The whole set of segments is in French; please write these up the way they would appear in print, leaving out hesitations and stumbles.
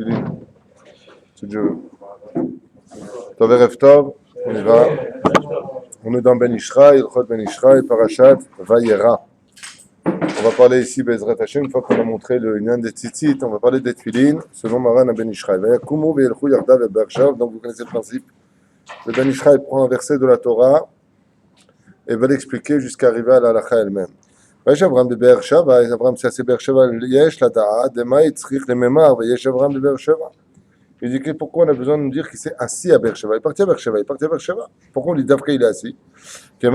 Tefilin, si Dieu veut. Tov Erev Tov, on y va. On est dans Ben Ishraï, Ilchot Ben Ishraï, Parashat Vayera. On va parler ici, Bezrat Hashem, une fois qu'on a montré le Inyan des Tzitzit, on va parler des Tefilin, selon Maran à Ben Ishraï. Vayakumu ve'yelchu yardav ve'bershav, donc vous connaissez le principe. Le Ben Ishraï prend un verset de la Torah et va l'expliquer jusqu'à arriver à la halakha elle-même. ויש אברהם בבאר שבע, אברהם שעשה באר שבע, יש לדעת, דמה יצריך לממר, ויש אברהם בבאר שבע. Il dit que pourquoi on a besoin de nous dire qu'il s'est assis à Beersheba. Il est parti à Beersheba, il est parti à Beersheba. Pourquoi on dit d'Afka il est assis? Comme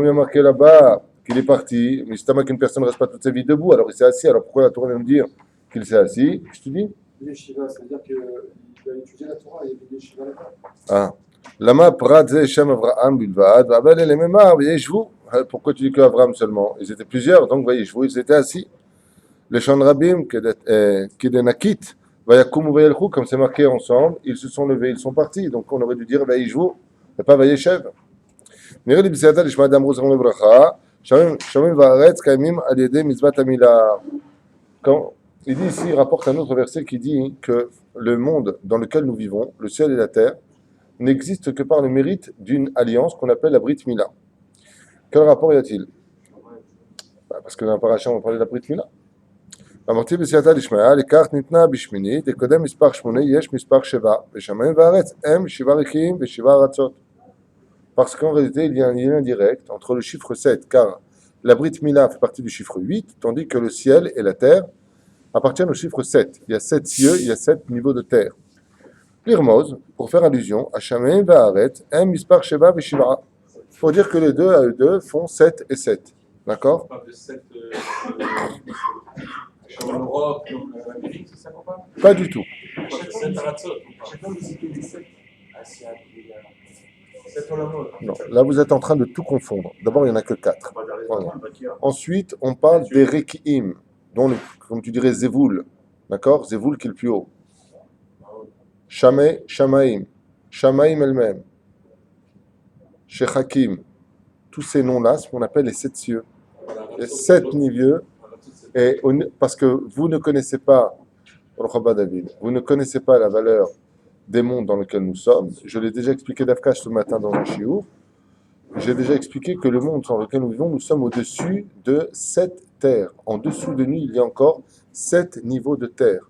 il y a marqué là-bas qu'il est parti, Mistama qu'une personne ne reste pas toute sa vie debout, alors il s'est assis. Alors pourquoi la Torah vient nous dire qu'il s'est assis? Je te dis. Yeshiva, c'est-à-dire qu'il a étudié la Torah, il y avait des yeshivas là-bas. Ah. Lama prat ze Shem Avraham bilvad, v'abel el memar v'yeshvu. Pourquoi tu dis que Abraham seulement? Ils étaient plusieurs, donc v'yeshvu, ils étaient assis. Les Shon Rabim, Kedenakit, Vayakum Vayelchu, comme c'est marqué ensemble, ils se sont levés, ils sont partis. Donc on aurait dû dire Vayeshvu, et pas Vayeshev. Niré li b'siyata l'ishma d'amrou z'chom lebracha, Shamim va'aretz kaimim al yedei mitzvat hamila. Quand il dit ici, il rapporte un autre verset qui dit que le monde dans lequel nous vivons, le ciel et la terre, n'existe que par le mérite d'une alliance qu'on appelle la Brit Mila. Quel rapport y a-t-il? Parce que dans la paracha, on va parler de la Brit Mila. אמרתי בסייעתא דשמיא, לכך ניתנה בשמינית, לקודם מספר 8, יש מספר 7, ושמיים וארץ הם 7 רקיעים ו7 ארצות. Parce qu'en réalité, il y a un lien direct entre le chiffre 7, car la Brit Mila fait partie du chiffre 8, tandis que le ciel et la terre appartiennent au chiffre 7. Il y a 7 cieux, il y a 7 niveaux de terre. L'Irmoz, pour faire allusion à Shamaim Va'aretz, M Mispar Sheva Veshiva, pour dire que les deux à eux deux font 7 et 7. D'accord? En Europe, en Amérique, c'est ça qu'on parle? Pas du tout. Non, là vous êtes en train de tout confondre. D'abord, il n'y en a que 4. Voilà. Ensuite, on parle des Reki'im, dont, comme tu dirais, Zevoul. D'accord? Zevoul qui est le plus haut. Shamay, Shamaim. Shamaim elle-même. Shechakim. Tous ces noms-là, ce qu'on appelle les 7 cieux. Les 7 niveaux. Et parce que vous ne connaissez pas, David, vous ne connaissez pas la valeur des mondes dans lesquels nous sommes. Je l'ai déjà expliqué d'Afkash ce matin dans un shiur. J'ai déjà expliqué que le monde dans lequel nous vivons, nous sommes au-dessus de 7 terres. En dessous de nous, il y a encore 7 niveaux de terre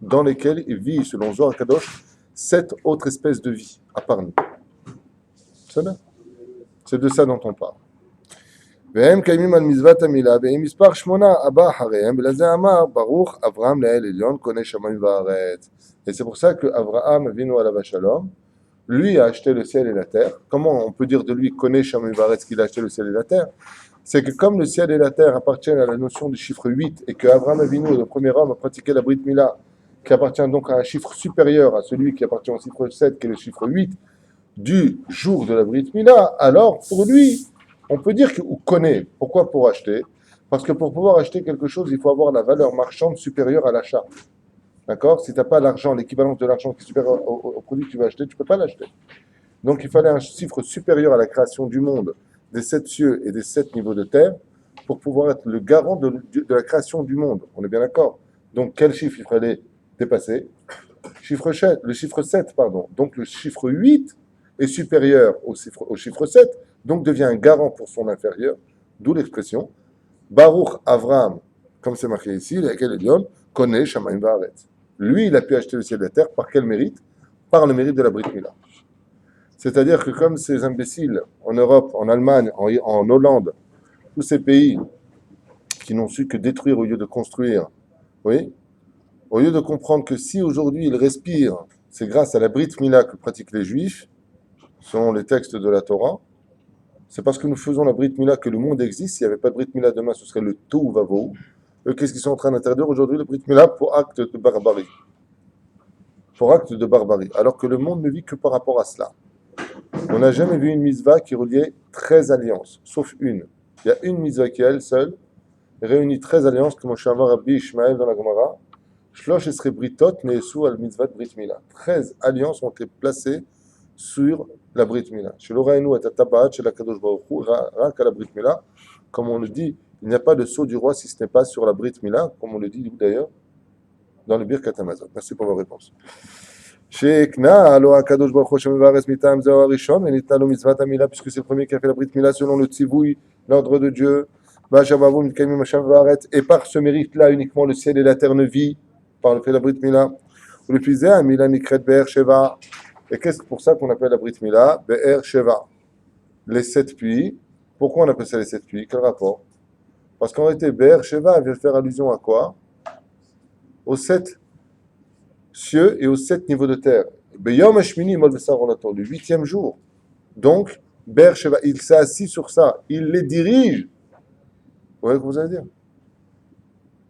dans lesquels il vit, selon Zohar Kadosh, 7 autres espèces de vie, à part nous. C'est de ça dont on parle. והם קיימים על מצוות המילה, ועם מספר 8 הבא אחריהם, ולזה אמר, ברוך אברהם לאל עליון, קונה שמיים וארץ. Et c'est pour ça que Abraham, vino alav shalom, lui a acheté le ciel et la terre. Comment on peut dire de lui, connaît Shamim Varetz, qu'il a acheté le ciel et la terre? C'est que comme le ciel et la terre appartiennent à la notion du chiffre 8, et que Abraham Avinu, le premier homme, a pratiqué la Brit Mila, qui appartient donc à un chiffre supérieur à celui qui appartient au chiffre 7, qui est le chiffre 8, du jour de la Brit Mila, alors pour lui, on peut dire qu'on connaît. Pourquoi? Pour acheter. Parce que pour pouvoir acheter quelque chose, il faut avoir la valeur marchande supérieure à l'achat. D'accord? Si tu n'as pas l'argent, l'équivalence de l'argent qui est supérieur au produit que tu vas acheter, tu ne peux pas l'acheter. Donc il fallait un chiffre supérieur à la création du monde, des 7 cieux et des 7 niveaux de terre, pour pouvoir être le garant de la création du monde. On est bien d'accord? Donc quel chiffre il fallait dépasser? Le chiffre 7, pardon. Donc le chiffre 8 est supérieur au chiffre 7, donc devient un garant pour son inférieur, d'où l'expression Baruch Avraham, comme c'est marqué ici, lequel est Lyon, connaît Shamaim Va'aretz. Lui, il a pu acheter le ciel et la terre, par quel mérite? Par le mérite de la Brit Mila. C'est-à-dire que comme ces imbéciles en Europe, en Allemagne, en Hollande, tous ces pays qui n'ont su que détruire au lieu de construire, oui, au lieu de comprendre que si aujourd'hui ils respirent, c'est grâce à la Brit Mila que pratiquent les Juifs, selon les textes de la Torah, c'est parce que nous faisons la Brit Mila que le monde existe. S'il n'y avait pas de Brit Mila demain, ce serait le Tohu Vavohu. Eux, qu'est-ce qu'ils sont en train d'interdire aujourd'hui? Le Brit Mila pour acte de barbarie. Pour acte de barbarie. Alors que le monde ne vit que par rapport à cela. On n'a jamais vu une mitzvah qui reliait 13 alliances, sauf une. Il y a une mitzvah qui, elle seule, réunit 13 alliances, comme Moshe Amar Rabbi Ishmael dans la Gemara. Shlosh esrei britot neesu al mitzvat Brit Mila. 13 alliances ont été placées sur la Brit Mila. Chez l'Orainu et Tabaat, chez la Kadosh Baruch Hu, rak à la Brit Mila, comme on le dit Il n'y a pas de sceau du roi si ce n'est pas sur la Brit Mila, comme on le dit d'ailleurs dans le Birkat Hamazon. Merci pour vos réponses. Shekna, lo Akadosh Baruch Hu shemevares mitam zeh harishon, et nitna lo mitzvat hamila, puisque c'est le premier qui a fait la Brit Mila selon le tzivouï, l'ordre de Dieu. Va'shavavum mitkayimim hashem va'aretz, et par ce mérite-là uniquement le ciel et la terre ne vivent, par le fait de la Brit Mila. Ou le plus Mila nikret Be'er Sheva. Et qu'est-ce que pour ça qu'on appelle la Brit Mila Be'er Sheva. Les 7 puits. Pourquoi on appelle ça les 7 puits? Quel rapport? Parce qu'en réalité, Be'er Sheva vient faire allusion à quoi? Aux 7 cieux et aux 7 niveaux de terre. Beyom Hashmini Mol Vesar Olato, le 8e jour. Donc, Be'er Sheva, il s'est assis sur ça, il les dirige. Vous voyez ce que vous allez dire?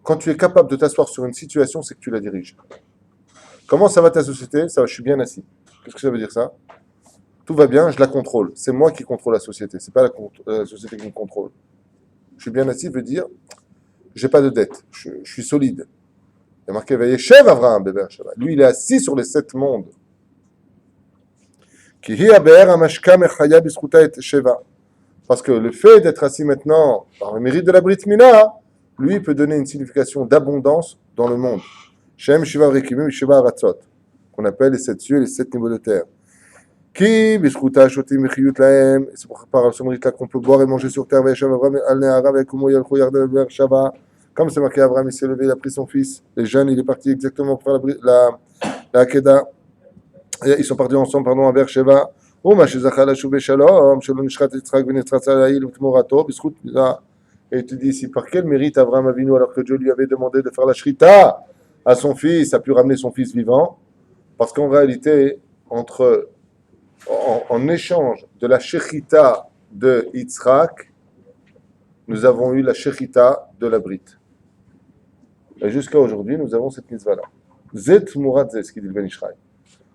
Quand tu es capable de t'asseoir sur une situation, c'est que tu la diriges. Comment ça va ta société? Ça va, je suis bien assis. Qu'est-ce que ça veut dire ça? Tout va bien, je la contrôle. C'est moi qui contrôle la société, c'est pas la société qui me contrôle. Je suis bien assis veut dire, j'ai pas de dette, je suis solide. Il y a marqué Vayeshev Avraham Be'er Sheva. Lui, il est assis sur les 7 mondes. Ki hi be'er hamashka mechaya b'zchuta et Sheva. Parce que le fait d'être assis maintenant par le mérite de la Brit Mila, lui peut donner une signification d'abondance dans le monde. Shem Shiva Rekimim Shiva Aratzot, qu'on appelle les 7 cieux et les 7 niveaux de terre. Qui b'zchuta shotim mechiyut lahem, c'est par ce mérite-là qu'on peut boire et manger sur terre. Vayeshev Avraham al ne'arav vekumo yalchu yarden Be'er Sheva. Comme c'est marqué, Abraham il s'est levé, il a pris son fils. Les jeunes, il est parti exactement pour faire la Akedah. Ils sont partis ensemble, pardon, à Be'er Sheva. Et il te dit ici, par quel mérite Abraham Avinu, alors que Dieu lui avait demandé de faire la shrita à son fils, a pu ramener son fils vivant? Parce qu'en réalité, en échange de la shrita de Yitzhak, nous avons eu la shrita de la Brit. Et jusqu'à aujourd'hui, nous avons cette mitzvah-là. Zet Murat Zet, ce qu'il dit le Ben Ishraï.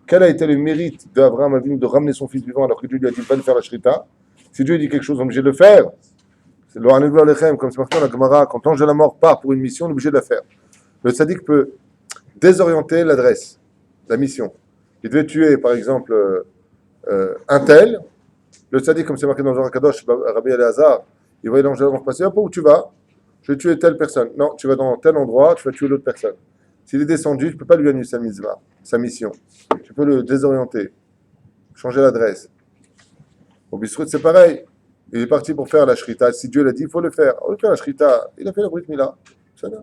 Quel a été le mérite d'Abraham Avinu de ramener son fils vivant alors que Dieu lui a dit va le faire la shrita? Si Dieu dit quelque chose, on est obligé de le faire. C'est l'Oranevlo Alechem, comme c'est marqué dans la Gemara, quand l'ange de la mort part pour une mission, on est obligé de la faire. Le tzaddik peut désorienter l'adresse, la mission. Il devait tuer, par exemple, un tel. Le tzaddik, comme c'est marqué dans le Zohar Kadosh, Rabbi Elazar, il voyait l'ange de la mort passer. Où tu vas? Je vais tuer telle personne. Non, tu vas dans tel endroit, tu vas tuer l'autre personne. S'il est descendu, tu ne peux pas lui annuler sa mitzvah, sa mission. Tu peux le désorienter, changer l'adresse. Au Bisrout, c'est pareil. Il est parti pour faire la shrita. Si Dieu l'a dit, il faut le faire. On va faire la shrita. Il a fait la Brit Mila. C'est ça.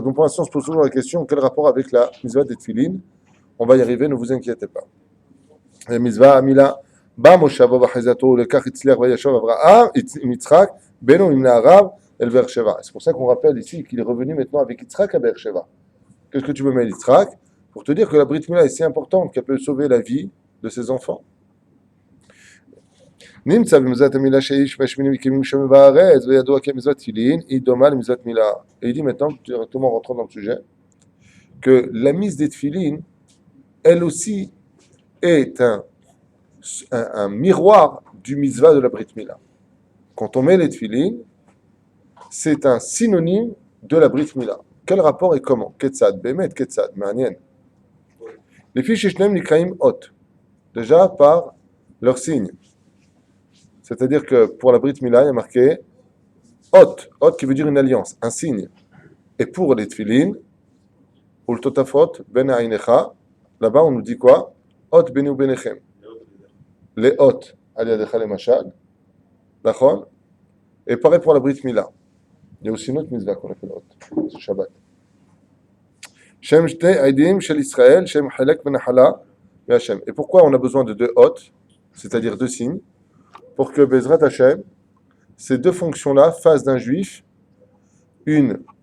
Donc pour l'instant, on se pose toujours la question, quel rapport avec la mitzvah des tefilin? On va y arriver, ne vous inquiétez pas. La mitzvah Amila, Ba Moshavo Bachazato, le Kach Itzliach Vayashov Avraham, Yitzhak, Beno Imna Arav, El Be'er Sheva. C'est pour ça qu'on rappelle ici qu'il est revenu maintenant avec Yitzhak à Be'er Sheva. Qu'est-ce que tu veux mettre Yitzhak? Pour te dire que la Brit Mila est si importante qu'elle peut sauver la vie de ses enfants. Nimtza b'mizvat Amila sheish v'ashminim v'kimim shem v'aretz v'yadoua k'mizvat Tilin idoma l'mizvat Mila. Et il dit maintenant, directement rentrant dans le sujet, que la mise des tefilin, elle aussi, est un miroir du mitzvah de la Brit Mila. Quand on met les tefilin, c'est un synonyme de la Brit Mila. Quel rapport et comment? Ketzad, Bemet, Ketzad, Ma'anien. Les filles Sheshnem Nikraim Ot, déjà par leur signe. C'est-à-dire que pour la Brit Mila, il y a marqué Ot, Ot qui veut dire une alliance, un signe. Et pour les tefilin, Ul Totafot Ben Ainecha, là-bas on nous dit quoi? Ot Benu Benechem. Les Ot, Aliadecha le Mashal, D'accord? Et pareil pour la Brit Mila. Il y a aussi une autre mitzvah qu'on appelle Ot, c'est Shabbat. Shem Shtei Aidim Shel Israël, Shem Halek Ben Hala, Hashem. Et pourquoi on a besoin de 2 Ot, c'est-à-dire 2 signes? Pour que Bezrat Hashem, ces 2 fonctions-là fassent d'un juif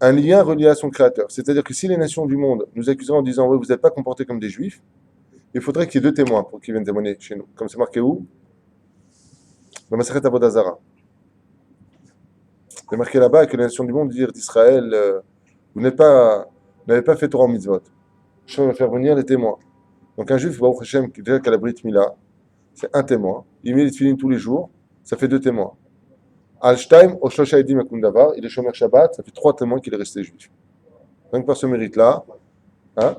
un lien relié à son créateur. C'est-à-dire que si les nations du monde nous accuseraient en disant oui, vous n'êtes pas comportés comme des juifs, il faudrait qu'il y ait 2 témoins pour qu'ils viennent témoigner chez nous. Comme c'est marqué où? Dans Masechet Avodah Zarah. C'est marqué là-bas que les nations du monde disent d'Israël, vous n'avez pas fait Torah en mitzvot. Je vais faire venir les témoins. Donc un juif, Baruch Hashem, qui déjà qu'à la Brit Mila, c'est un témoin. Il met les tefilin tous les jours, ça fait 2 témoins. Al-Shtaim, Oshlosh Aidim Akundavar, il est Shomer Shabbat, ça fait 3 témoins qu'il est resté juif. Donc par ce mérite-là, hein?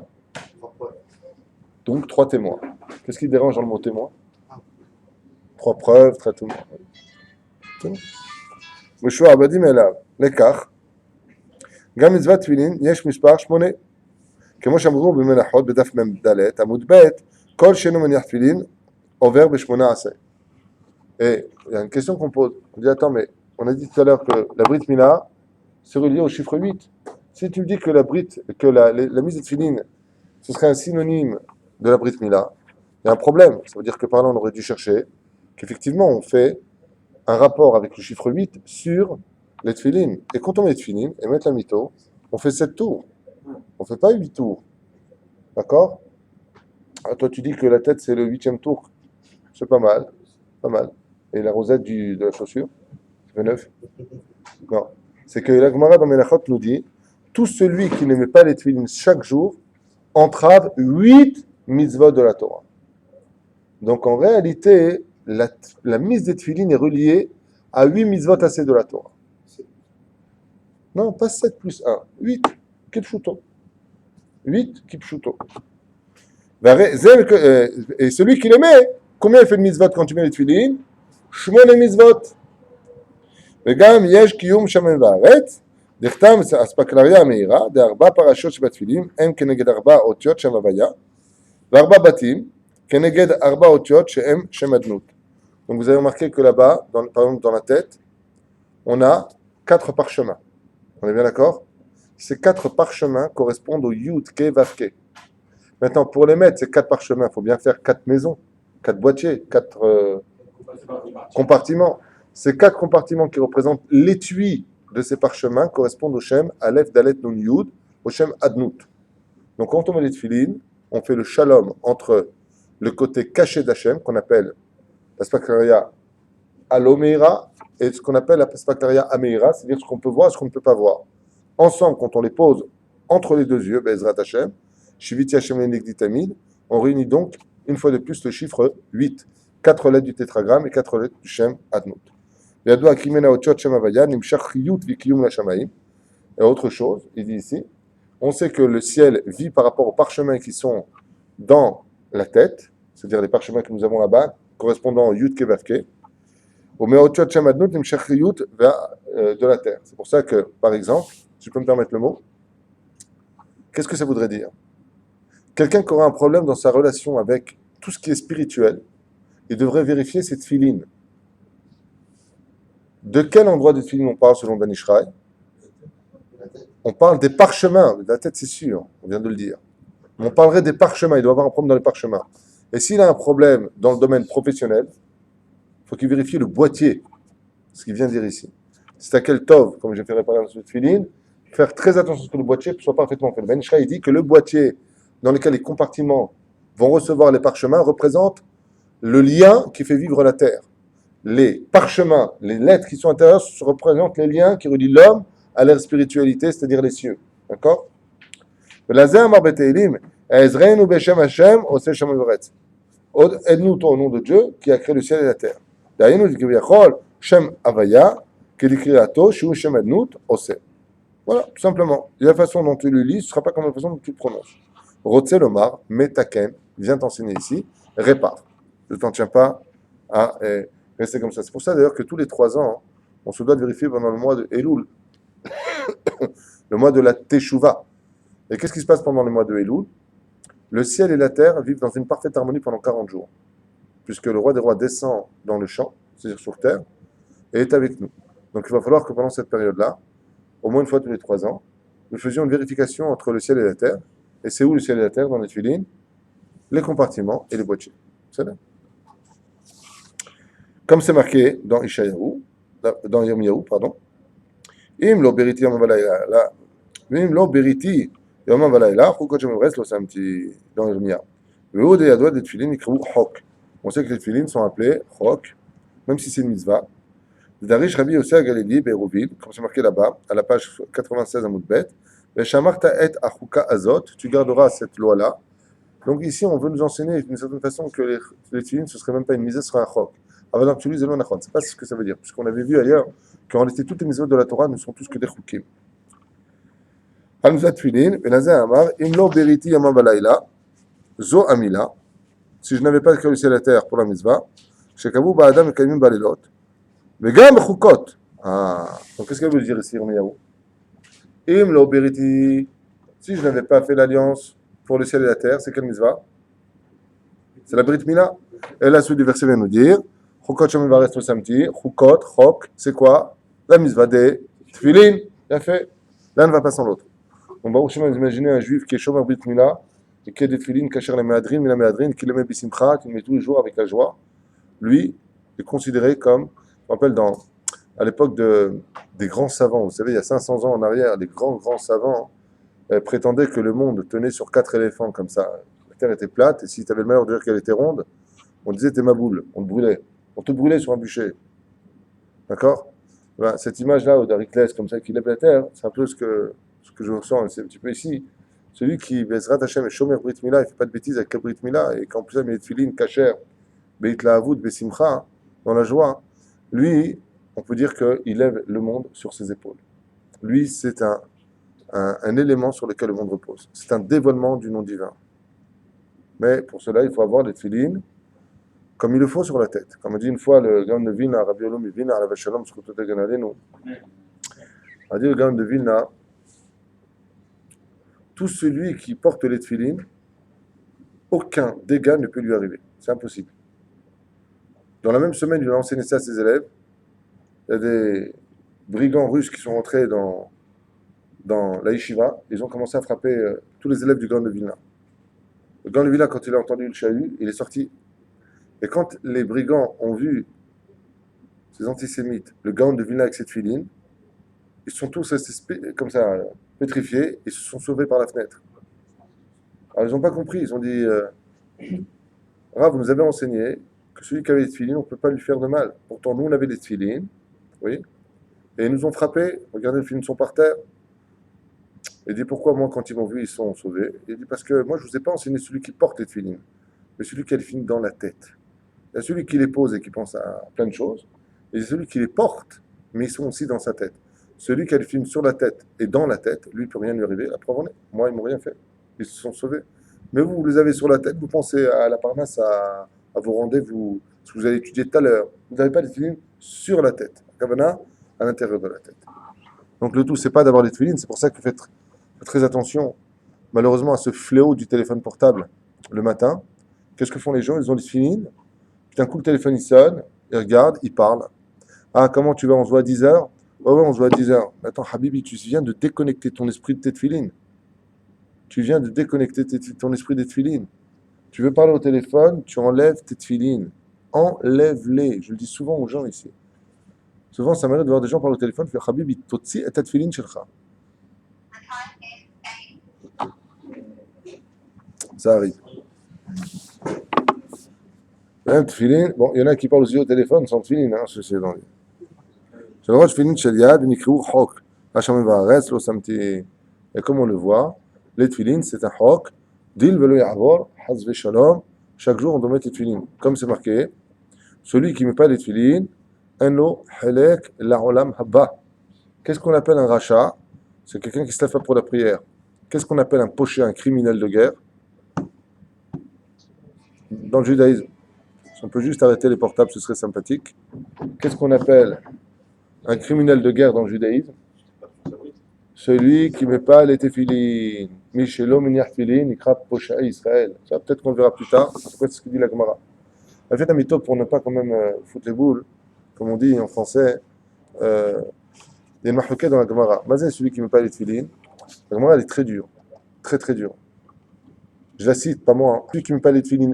Donc 3 témoins. Qu'est-ce qui dérange dans le mot témoin? Trois preuves, très tout le monde. Mouchoua Abadim Elav, l'écart. Gam mitzvah tefillin, yesh mispar shmone. כמו שאמרו במלאכות בדף מ"ד עמוד ב' כל שאינו מניח תפילין עובר ב-18. Et il y a une question qu'on pose. On dit attends, mais on a dit tout à l'heure que la Brit Mila c'est relié au chiffre 8. Si tu me dis que la mise de tefillin ce serait un synonyme de la Brit Mila, il y a un problème. Ça veut dire que par là on aurait dû chercher qu'effectivement on fait un rapport avec le chiffre 8 sur les tefillin. Et quand on met les tefillin et met la mito, on fait 7 tours. On ne fait pas 8 tours. D'accord? Alors toi, tu dis que la tête, c'est le 8e tour. C'est pas mal. Pas mal. Et la rosette de la chaussure? Ça fait 9? Non. C'est que la Gemara dans Melachot nous dit tout celui qui ne met pas les tefillin chaque jour entrave 8 mitzvot de la Torah. Donc en réalité, la mise des tefillin est reliée à 8 mitzvot assez de la Torah. Non, pas 7 plus 1. 8. Kipshuto. 8 Kipshuto. Et celui qui les met, combien il fait de mitzvot quand tu mets les tefillin? Shmone mitzvot. וגם יש קיום שמיים וארץ, דכתב אספקלריה המאירה, ד4 פרשות שבתפילין, הם כנגד 4 אותיות שם הוויה, ו4 בתים, כנגד 4 אותיות שהם שם אדנות. Donc vous avez remarqué que là-bas, par exemple dans la tête, on a 4 parchemins. On est bien d'accord? Ces 4 parchemins correspondent au Yud, Ke, Vav, Ke. Maintenant, pour les mettre, ces 4 parchemins, il faut bien faire 4 maisons, 4 boîtiers, 4 compartiments. Ces 4 compartiments qui représentent l'étui de ces parchemins correspondent au Shem Aleph, Dalet, Nun, Yud, au Shem Adnut. Donc, quand on met les tefillin, on fait le shalom entre le côté caché d'Hachem, qu'on appelle l'Aspaklaria Alomeira, et ce qu'on appelle l'Aspaklaria Ameira, c'est-à-dire ce qu'on peut voir et ce qu'on ne peut pas voir. Ensemble, quand on les pose entre les deux yeux, Be'ezrat Hashem, Shiviti Hashem Lenegdi Tamid, on réunit donc une fois de plus le chiffre 8, 4 lettres du tétragramme et 4 lettres du Shem Adnut. Et autre chose, il dit ici, on sait que le ciel vit par rapport aux parchemins qui sont dans la tête, c'est-à-dire les parchemins que nous avons là-bas, correspondant au Yud Ke Vav Ke, de la terre. C'est pour ça que, par exemple, si je peux me permettre le mot, qu'est-ce que ça voudrait dire? Quelqu'un qui aura un problème dans sa relation avec tout ce qui est spirituel, il devrait vérifier ses tefillin. De quel endroit des tefillin on parle selon Ben Ishraï? On parle des parchemins. De la tête, c'est sûr, on vient de le dire. On parlerait des parchemins, il doit avoir un problème dans les parchemins. Et s'il a un problème dans le domaine professionnel, il faut qu'il vérifie le boîtier, ce qu'il vient de dire ici. C'est à quel tov, comme j'ai fait réparer dans ce tefillin, faire très attention à ce que le boîtier soit parfaitement fait. Le Ben Ishraï dit que le boîtier dans lequel les compartiments vont recevoir les parchemins représente le lien qui fait vivre la terre. Les parchemins, les lettres qui sont intérieures représentent les liens qui relient l'homme à leur spiritualité, c'est-à-dire les cieux. D'accord? Aide-nous au nom de Dieu qui a créé le ciel et la terre. Voilà, tout simplement. La façon dont tu le lis, ce ne sera pas comme la façon dont tu le prononces. Rotse Lomar, Metaken, vient t'enseigner ici, répare. Ne t'en tiens pas à rester comme ça. C'est pour ça d'ailleurs que tous les 3 ans, on se doit de vérifier pendant le mois de Elul, le mois de la Teshuvah. Et qu'est-ce qui se passe pendant le mois de Elul? Le ciel et la terre vivent dans une parfaite harmonie pendant 40 jours, puisque le roi des rois descend dans le champ, c'est-à-dire sur terre, et est avec nous. Donc il va falloir que pendant cette période-là, au moins une fois tous les 3 ans, nous faisions une vérification entre le ciel et la terre. Et c'est où le ciel et la terre? Dans les tefillin, les compartiments et les boîtiers. C'est là. Comme c'est marqué dans Yirmiyahu, pardon. Im lo beriti yom valayla, im lo beriti yom valayla, chukot shem vres lo samti dans Yirmiyahu. Ve'od yadot des tefillin ikrou chok. On sait que les tefillin sont appelés chok, même si c'est une mitzvah. Darish Rabbi Yossi Galili Berovil, comme c'est marqué là-bas, à la page 96 à Moudbet. Veshamarta et achuka azot, tu garderas cette loi-là. Donc ici, on veut nous enseigner d'une certaine façon que les tefillin, ce ne serait même pas une mitzvah, ce serait un chok. Avant que tu lises le nachon, c'est pas ce que ça veut dire, puisqu'on avait vu ailleurs qu'en réalité toutes les mitzvot de la Torah ne sont tous que des chukim. Hamza tefillin, Benazé Amar, Imlo beriti yama balayla, zo amila. si je n'avais pas créé le ciel et la terre pour la mitzvah, shekavou ba'adam mekayimim balilot, vegam chukot. Ah, donc qu'est-ce qu'elle veut dire ici, Irmiyahu? Im lo beriti, si je n'avais pas fait l'alliance pour le ciel et la terre, c'est quelle mitzvah? C'est la Brit Mila. Et la suite du verset vient nous dire, chukot shem vares lo samti, chukot, chok, c'est quoi? La mitzvah des tfilin. Bien fait. L'un ne va pas sans l'autre. Donc, Baruch Shem, imaginez un juif qui est shomer Brit Mila, et qui a des tfilin, kacher la méadrine, mais la méadrine, qui le met bisimcha, qui le met tous les jours avec la joie, lui est considéré comme, je me rappelle à l'époque des grands savants, vous savez, il y a 500 ans en arrière, les grands savants prétendaient que le monde tenait sur 4 éléphants comme ça. La terre était plate, et si tu avais le malheur de dire qu'elle était ronde, on disait t'es ma boule, on te brûlait. On te brûlait sur un bûcher. D'accord? Ben, cette image-là, d'Ariclès, comme ça, qui lève la terre, c'est un peu ce que je ressens, c'est un petit peu ici. Celui qui, Bezrat Hashem, est Shomer Brit Mila, il ne fait pas de bêtises avec la Brit Mila, et qu'en plus, il met Tfilin, Kacher, Beit Lahavut, Besimcha, dans la joie, lui, on peut dire qu'il lève le monde sur ses épaules. Lui, c'est un élément sur lequel le monde repose. C'est un dévoilement du nom divin. Mais pour cela, il faut avoir les Tfilin comme il le faut sur la tête. Comme a dit une fois le Gaon de Vilna, Rabbi Olom Vilna, Alav Shalom, Zkutot Hagan Aleinu, a dit le Gaon de Vilna, tout celui qui porte les tefilines, aucun dégât ne peut lui arriver. C'est impossible. Dans la même semaine, il a enseigné ça à ses élèves. Il y a des brigands russes qui sont rentrés dans la yeshiva. Ils ont commencé à frapper tous les élèves du Gaon de Vilna. Le Gaon de Vilna, quand il a entendu le chahut, il est sorti. Et quand les brigands ont vu ces antisémites, le Gaon de Vilna avec cette filine, ils sont tous restés comme ça, pétrifiés, et se sont sauvés par la fenêtre. Alors ils n'ont pas compris, ils ont dit Rav, vous nous avez enseigné que celui qui avait des tefilines, on ne peut pas lui faire de mal. Pourtant, nous, on avait des tefilines, oui, et ils nous ont frappés. Regardez, les tefilines sont par terre. Il dit pourquoi moi, quand ils m'ont vu, ils sont sauvés? Il dit parce que moi, je ne vous ai pas enseigné celui qui porte les tefilines, mais celui qui a les tefilines dans la tête. Il y a celui qui les pose et qui pense à plein de choses, et il y a celui qui les porte, mais ils sont aussi dans sa tête. Celui qui a les tefilines sur la tête et dans la tête, lui, il ne peut rien lui arriver. La preuve en est. Moi, ils ne m'ont rien fait. Ils se sont sauvés. Mais vous les avez sur la tête, vous pensez à la parnasse, à vos rendez-vous, ce que vous avez étudié tout à l'heure. Vous n'avez pas les tefilines sur la tête. Kavana, à l'intérieur de la tête. Donc le tout, c'est pas d'avoir les tefilines, c'est pour ça que faites très attention, malheureusement, à ce fléau du téléphone portable le matin. Qu'est-ce que font les gens? Ils ont les tefilines, puis d'un coup, le téléphone, il sonne, ils regardent, ils parlent. Ah, comment tu vas? On se voit à 10h? Ouais, on se voit à 10h. Attends, Habibi, tu viens de déconnecter ton esprit de tes tefilines. Tu viens de déconnecter ton esprit des tefilines. Tu veux parler au téléphone, tu enlèves tes tefilines. Enlève-les. Je le dis souvent aux gens ici. Souvent, ça m'arrive de voir des gens parler au téléphone, faire Habibi, totsi et ta tefilin shelcha. Ça arrive. Tefilin, bon, il y en a qui parlent aussi au téléphone sans tefilin, hein, c'est dans les. שלוש תפילין של יד ונקראו חוק, השמיים והארץ לא שמתי, et comme on le voit, les tefilin c'est un חוק, דיל ולא יעבור, חס ושלום, chaque jour on doit mettre les tefilin, comme c'est marqué, celui qui ne met pas les tefilin, en lo halek la'olam haba. Qu'est-ce qu'on appelle un rachat? C'est quelqu'un qui se lève pas pour la prière. Qu'est-ce qu'on appelle un poché, un criminel de guerre? Dans le judaïsme, si on peut juste arrêter les portables, ce serait sympathique. Qu'est-ce qu'on appelle un criminel de guerre dans le judaïsme? Celui qui ne met pas les tefilin. Mishelo minyach tefilin, ikra posha Israël. Ça, peut-être qu'on le verra plus tard. C'est ce que dit la Gemara. Elle fait un mytho pour ne pas quand même foutre les boules, comme on dit en français. Il y a une mahlouka dans la Gemara. Mazé, celui qui ne met pas les tefilin. La Gemara, elle est très dure. Très, très dure. Je la cite, pas moi. Hein. Celui qui ne met pas les tefilin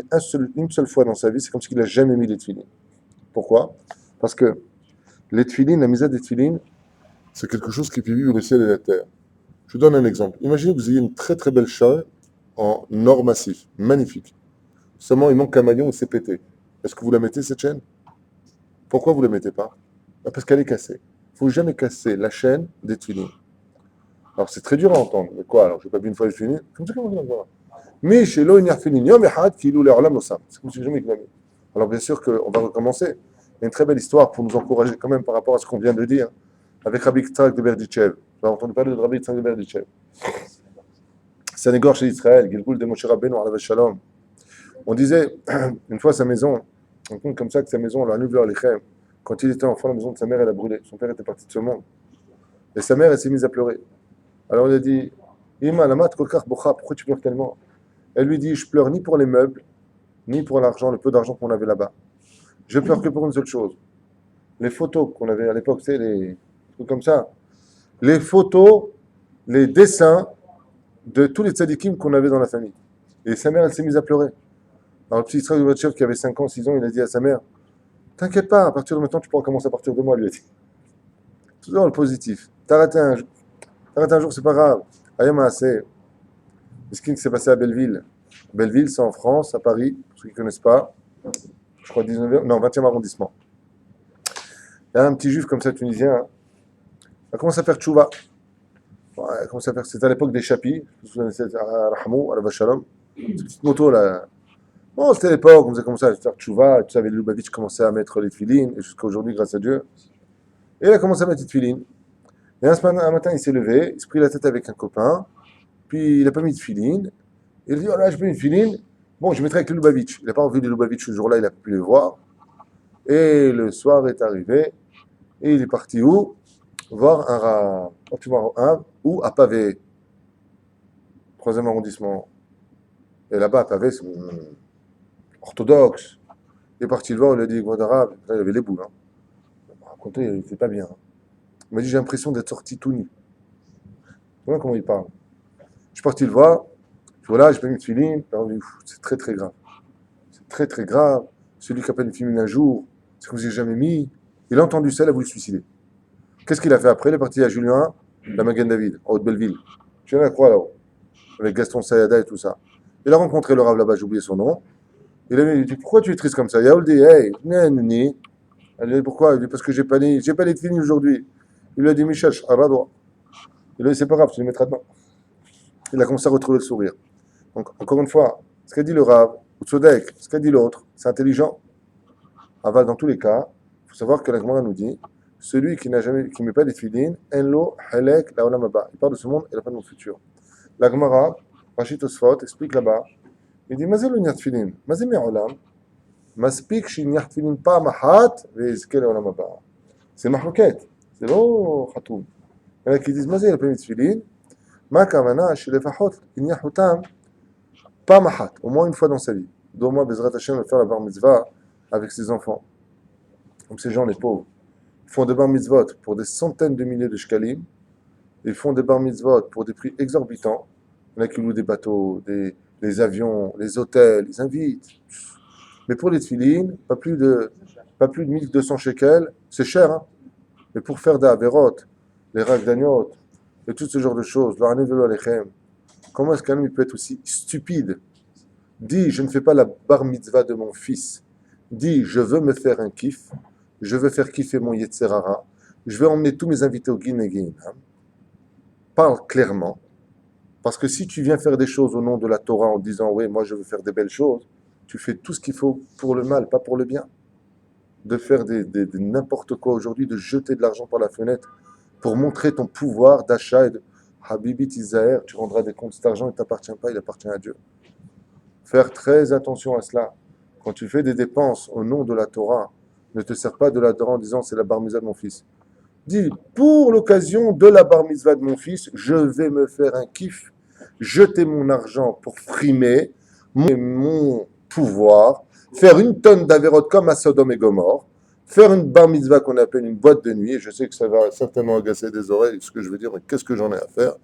une seule fois dans sa vie, c'est comme s'il n'a jamais mis les tefilin. Pourquoi? Parce que les tefilin, la misère des tefilin, c'est quelque chose qui fait vivre le ciel et la terre. Je vous donne un exemple. Imaginez que vous ayez une très très belle chaîne en or massif, magnifique. Seulement, il manque un maillon et c'est pété. Est-ce que vous la mettez, cette chaîne? Pourquoi vous ne la mettez pas? Parce qu'elle est cassée. Il ne faut jamais casser la chaîne des tefilin. Alors, c'est très dur à entendre. Mais quoi? Alors, je n'ai pas vu une fois les tefilin. Comme ça, comment on dit encore? Mais chez l'eau, il n'y a tefilin. Yom echad ki ilou le'olam lo sam. C'est comme si jamais il l'avait. Alors, bien sûr qu'on va recommencer. Il y a une très belle histoire pour nous encourager quand même par rapport à ce qu'on vient de dire avec Rabbi Yitzhak de Berdichev. Vous avez entendu parler de Rabbi Yitzhak de Berdichev. C'est un égorge chez Israël, Gilgul de Moshe Rabbeinu, alav shalom. On disait, une fois sa maison, on compte comme ça que sa maison, la Nubla Alechem, quand il était enfant, la maison de sa mère, elle a brûlé. Son père était parti de ce monde. Et sa mère, elle s'est mise à pleurer. Alors il a dit, Ima, lamat kolkar bocha, pourquoi tu pleures tellement? Elle lui dit, je pleure ni pour les meubles, ni pour l'argent, le peu d'argent qu'on avait là-bas. Je pleure que pour une seule chose. Les photos qu'on avait à l'époque, c'est les trucs comme ça. Les photos, les dessins de tous les tzadikim qu'on avait dans la famille. Et sa mère, elle s'est mise à pleurer. Alors le petit Israël Loubatchev, qui avait 5 ans, 6 ans, il a dit à sa mère, t'inquiète pas, à partir de maintenant, tu pourras commencer à partir de moi, lui a dit. Toujours le positif. T'arrêtes un jour, c'est pas grave. Ayama, c'est ce qui s'est passé à Belleville. Belleville, c'est en France, à Paris, pour ceux qui ne connaissent pas. Je crois 19e, non, 20e arrondissement. Il y a un petit juif comme ça, tunisien, hein. Il a commencé à faire tchouva. Ouais, il a commencé à faire, c'était à l'époque des chapis. Vous connaissez, à Rahmou, à la Bachalom. Cette petite moto là. Bon, c'était l'époque, on faisait comme ça, à faire tchouva. Tu savais, Lubavitch commençait à mettre les filines, et jusqu'à aujourd'hui, grâce à Dieu. Et il a commencé à mettre les filines. Et un matin, il s'est levé, il s'est pris la tête avec un copain, puis il n'a pas mis de filine. Il a dit, oh là, je mets une filine. Bon, je mettrai avec les Lubavitch. Il n'a pas vu les Lubavitch ce jour-là, il n'a pu les voir. Et le soir est arrivé, et il est parti où? Voir tu vois, ou à Pavé, 3e arrondissement. Et là-bas, à Pavé, c'est orthodoxe. Il est parti le voir, il a dit, Gouad arabe, il avait les boules. Hein. Raconté, il n'était pas bien. Hein. Il m'a dit, j'ai l'impression d'être sorti tout nu. Voilà comment il parle. Je suis parti le voir, voilà, j'ai pas mis de filine. C'est très très grave. C'est très très grave. Celui qui a pas une filine un jour, c'est que vous n'avez jamais mis. Il a entendu ça, il a voulu se suicider. Qu'est-ce qu'il a fait après? Il est parti à Julien, la Magen David, en Haute-Belleville. Tu viens la croix là-haut, avec Gaston Sayada et tout ça. Il a rencontré le Rav là-bas, j'ai oublié son nom. Il a dit, pourquoi tu es triste comme ça? Yaoul dit, hey, nani. Elle dit, pourquoi? Il dit, parce que j'ai pas les de filine aujourd'hui. Il lui a dit, Michel, Arado. Il lui a dit, c'est pas grave, tu les mettras demain. Il a commencé à retrouver le sourire. Donc, encore une fois, ce qu'a dit le Rav, ou Tzodek, ce qu'a dit l'autre, c'est intelligent. Aval, dans tous les cas, il faut savoir que la Gemara nous dit, celui qui qui met pas les filines, enlo halek la olam haba. Il parle de ce monde et il n'a pas de monde futur. La Gemara, Rachid Tosfot, explique là-bas, il dit, mazé le niat filin, mazé mi olam, maspik shi niat filin pa mahat, veizke la olam haba. C'est mahlouket, c'est lo khatoum. Il y en a qui disent, mazé il n'a pas mis de filin, ma kavana, shi lefahot, il niat hutam, pas mahat, au moins une fois dans sa vie. D'au moins, Bezrat Hashem va faire la bar mitzvah avec ses enfants. Comme ces gens, les pauvres. Ils font des bar mitzvot pour des centaines de milliers de shkalim. Ils font des bar mitzvot pour des prix exorbitants. Il y en a qui louent des bateaux, des avions, les hôtels, ils invitent. Mais pour les tfilines, pas plus de 1200 shekels, c'est cher, hein. Mais pour faire des averot, les ragdaniot, et tout ce genre de choses, comment est-ce qu'un homme peut être aussi stupide? Dis, je ne fais pas la bar mitzvah de mon fils. Dis, je veux me faire un kiff. Je veux faire kiffer mon Yetzerara. Je vais emmener tous mes invités au Guinéguin. Parle clairement. Parce que si tu viens faire des choses au nom de la Torah en disant, oui, moi je veux faire des belles choses, tu fais tout ce qu'il faut pour le mal, pas pour le bien. De faire de n'importe quoi aujourd'hui, de jeter de l'argent par la fenêtre pour montrer ton pouvoir d'achat et de Habibi Tizaher, tu rendras des comptes. Cet argent ne t'appartient pas, il appartient à Dieu. Faire très attention à cela. Quand tu fais des dépenses au nom de la Torah, ne te sers pas de la Torah en disant c'est la bar mitzvah de mon fils. Dis, pour l'occasion de la bar mitzvah de mon fils, je vais me faire un kiff, jeter mon argent pour frimer mon pouvoir, faire une tonne d'avérotes comme à Sodome et Gomorre, faire une bar mitzvah qu'on appelle une boîte de nuit, et je sais que ça va certainement agacer des oreilles, ce que je veux dire, mais qu'est-ce que j'en ai à faire?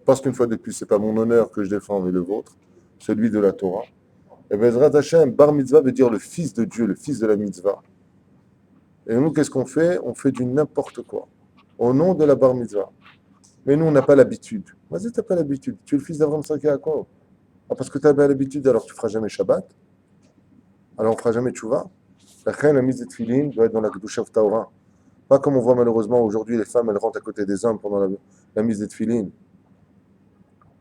Parce qu'une fois de plus, c'est pas mon honneur que je défends, mais le vôtre, celui de la Torah. Et Bezrat Hashem, bar mitzvah veut dire le fils de Dieu, le fils de la mitzvah. Et nous, qu'est-ce qu'on fait? On fait du n'importe quoi, au nom de la bar mitzvah. Mais nous, on n'a pas l'habitude. Vas-y, tu n'as pas l'habitude. Tu es le fils d'Avraham Sarki à quoi? Ah, parce que tu as pas l'habitude, alors tu ne feras jamais Shabbat. Alors on ne fera jamais Tchouva. La mise de Tfilin doit être dans la Kedusha Taora. Pas comme on voit malheureusement aujourd'hui, les femmes, elles rentrent à côté des hommes pendant la mise de Tfilin.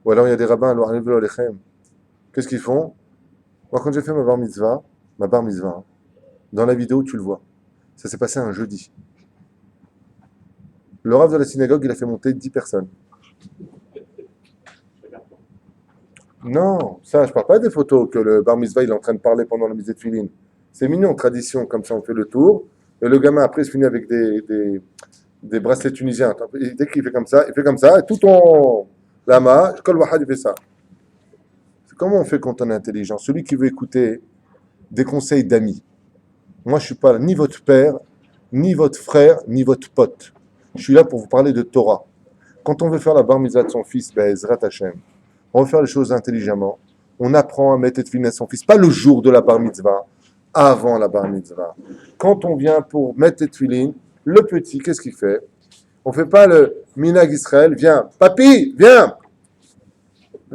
Ou alors il y a des rabbins, alors qu'est-ce qu'ils font? Moi, quand j'ai fait ma bar mitzvah, dans la vidéo, tu le vois. Ça s'est passé un jeudi. Le rav de la synagogue, il a fait monter 10 personnes. Non, ça, je parle pas des photos que le bar mitzvah il est en train de parler pendant la mise de filines. C'est mignon, tradition, comme ça on fait le tour. Et le gamin après il se finit avec des bracelets tunisiens. Et dès qu'il fait comme ça, il fait comme ça, et tout ton lama, Kol Wahad il fait ça. Comment on fait quand on est intelligent? Celui qui veut écouter des conseils d'amis. Moi, je suis pas ni votre père, ni votre frère, ni votre pote. Je suis là pour vous parler de Torah. Quand on veut faire la bar mitzvah de son fils, ben, Ezrat Hashem, on veut faire les choses intelligemment. On apprend à mettre Tefillin à son fils, pas le jour de la bar mitzvah, avant la bar mitzvah. Quand on vient pour mettre Tefillin, le petit, qu'est-ce qu'il fait? On ne fait pas le Minag Israël, viens, papy, viens.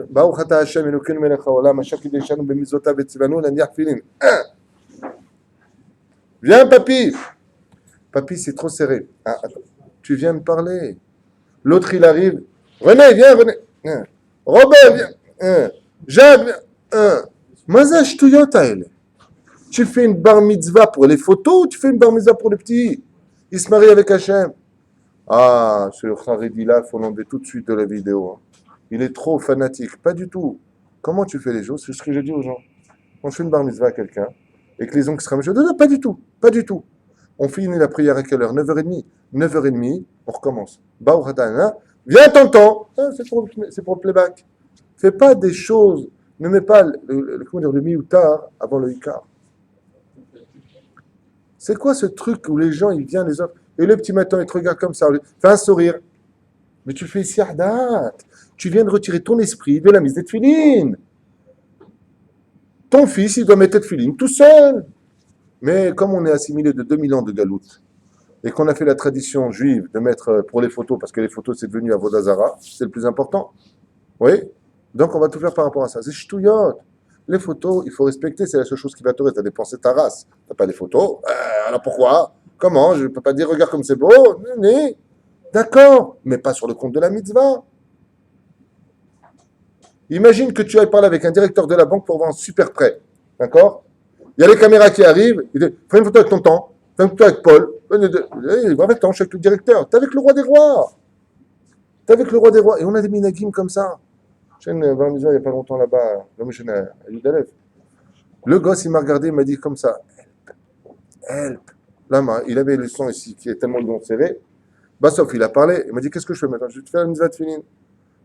Baruch ata Hashem Elokeinu melech haolam, asher kideshanu b'mitzvotav v'tzivanu laniach tefillin. Viens, papy. Papy, c'est trop serré. Ah, attends. Tu viens me parler. L'autre, il arrive. René, viens, René. Robert, viens. Jacques, viens. Maza shtouyot haele. Tu fais une bar mitzvah pour les photos ou tu fais une bar mitzvah pour les petits? Il se marie avec Hachem. Ah, ce Haredi-là, il faut l'enlever tout de suite de la vidéo. Il est trop fanatique. Pas du tout. Comment tu fais les choses? C'est ce que je dis aux gens. On fait une bar mitzvah à quelqu'un et que les oncles seraient méchants. Non, pas du tout. Pas du tout. On finit la prière à quelle heure? 9h30. 9h30, on recommence. Baou Hatana, viens tonton. Ah, c'est pour le playback. Fais pas des choses. Ne mets pas le mi ou tard avant le ikar. C'est quoi ce truc où les gens, ils viennent les autres et le petit matin, il te regarde comme ça, fais un sourire. Mais tu fais siardat. Tu viens de retirer ton esprit de la mise de tefillin. Ton fils, il doit mettre tefillin tout seul. Mais comme on est assimilé de 2000 ans de galoute, et qu'on a fait la tradition juive de mettre pour les photos, parce que les photos, c'est devenu Avodazara, c'est le plus important. Oui. Donc, on va tout faire par rapport à ça. C'est ch'touillot. Les photos, il faut respecter, c'est la seule chose qui va te rester. Tu as dépensé ta race. Tu n'as pas les photos. Alors pourquoi? Comment? Je ne peux pas dire, regarde comme c'est beau. Mais, d'accord, mais pas sur le compte de la mitzvah. Imagine que tu ailles parler avec un directeur de la banque pour avoir un super prêt. D'accord? Il y a les caméras qui arrivent. Il dit, fais une photo avec tonton. Fais une photo avec Paul. Il va avec ton chef, le directeur. T'es avec le roi des rois. T'es avec le roi des rois. Et on a des minagim comme ça. J'ai une bar mitzvah il n'y a pas longtemps là-bas. Le gosse, il m'a regardé, il m'a dit comme ça. Help. Là, il avait le son ici qui est tellement long serré. Sauf il a parlé. Il m'a dit, qu'est-ce que je fais maintenant? Je vais te faire une mitzvah de finine.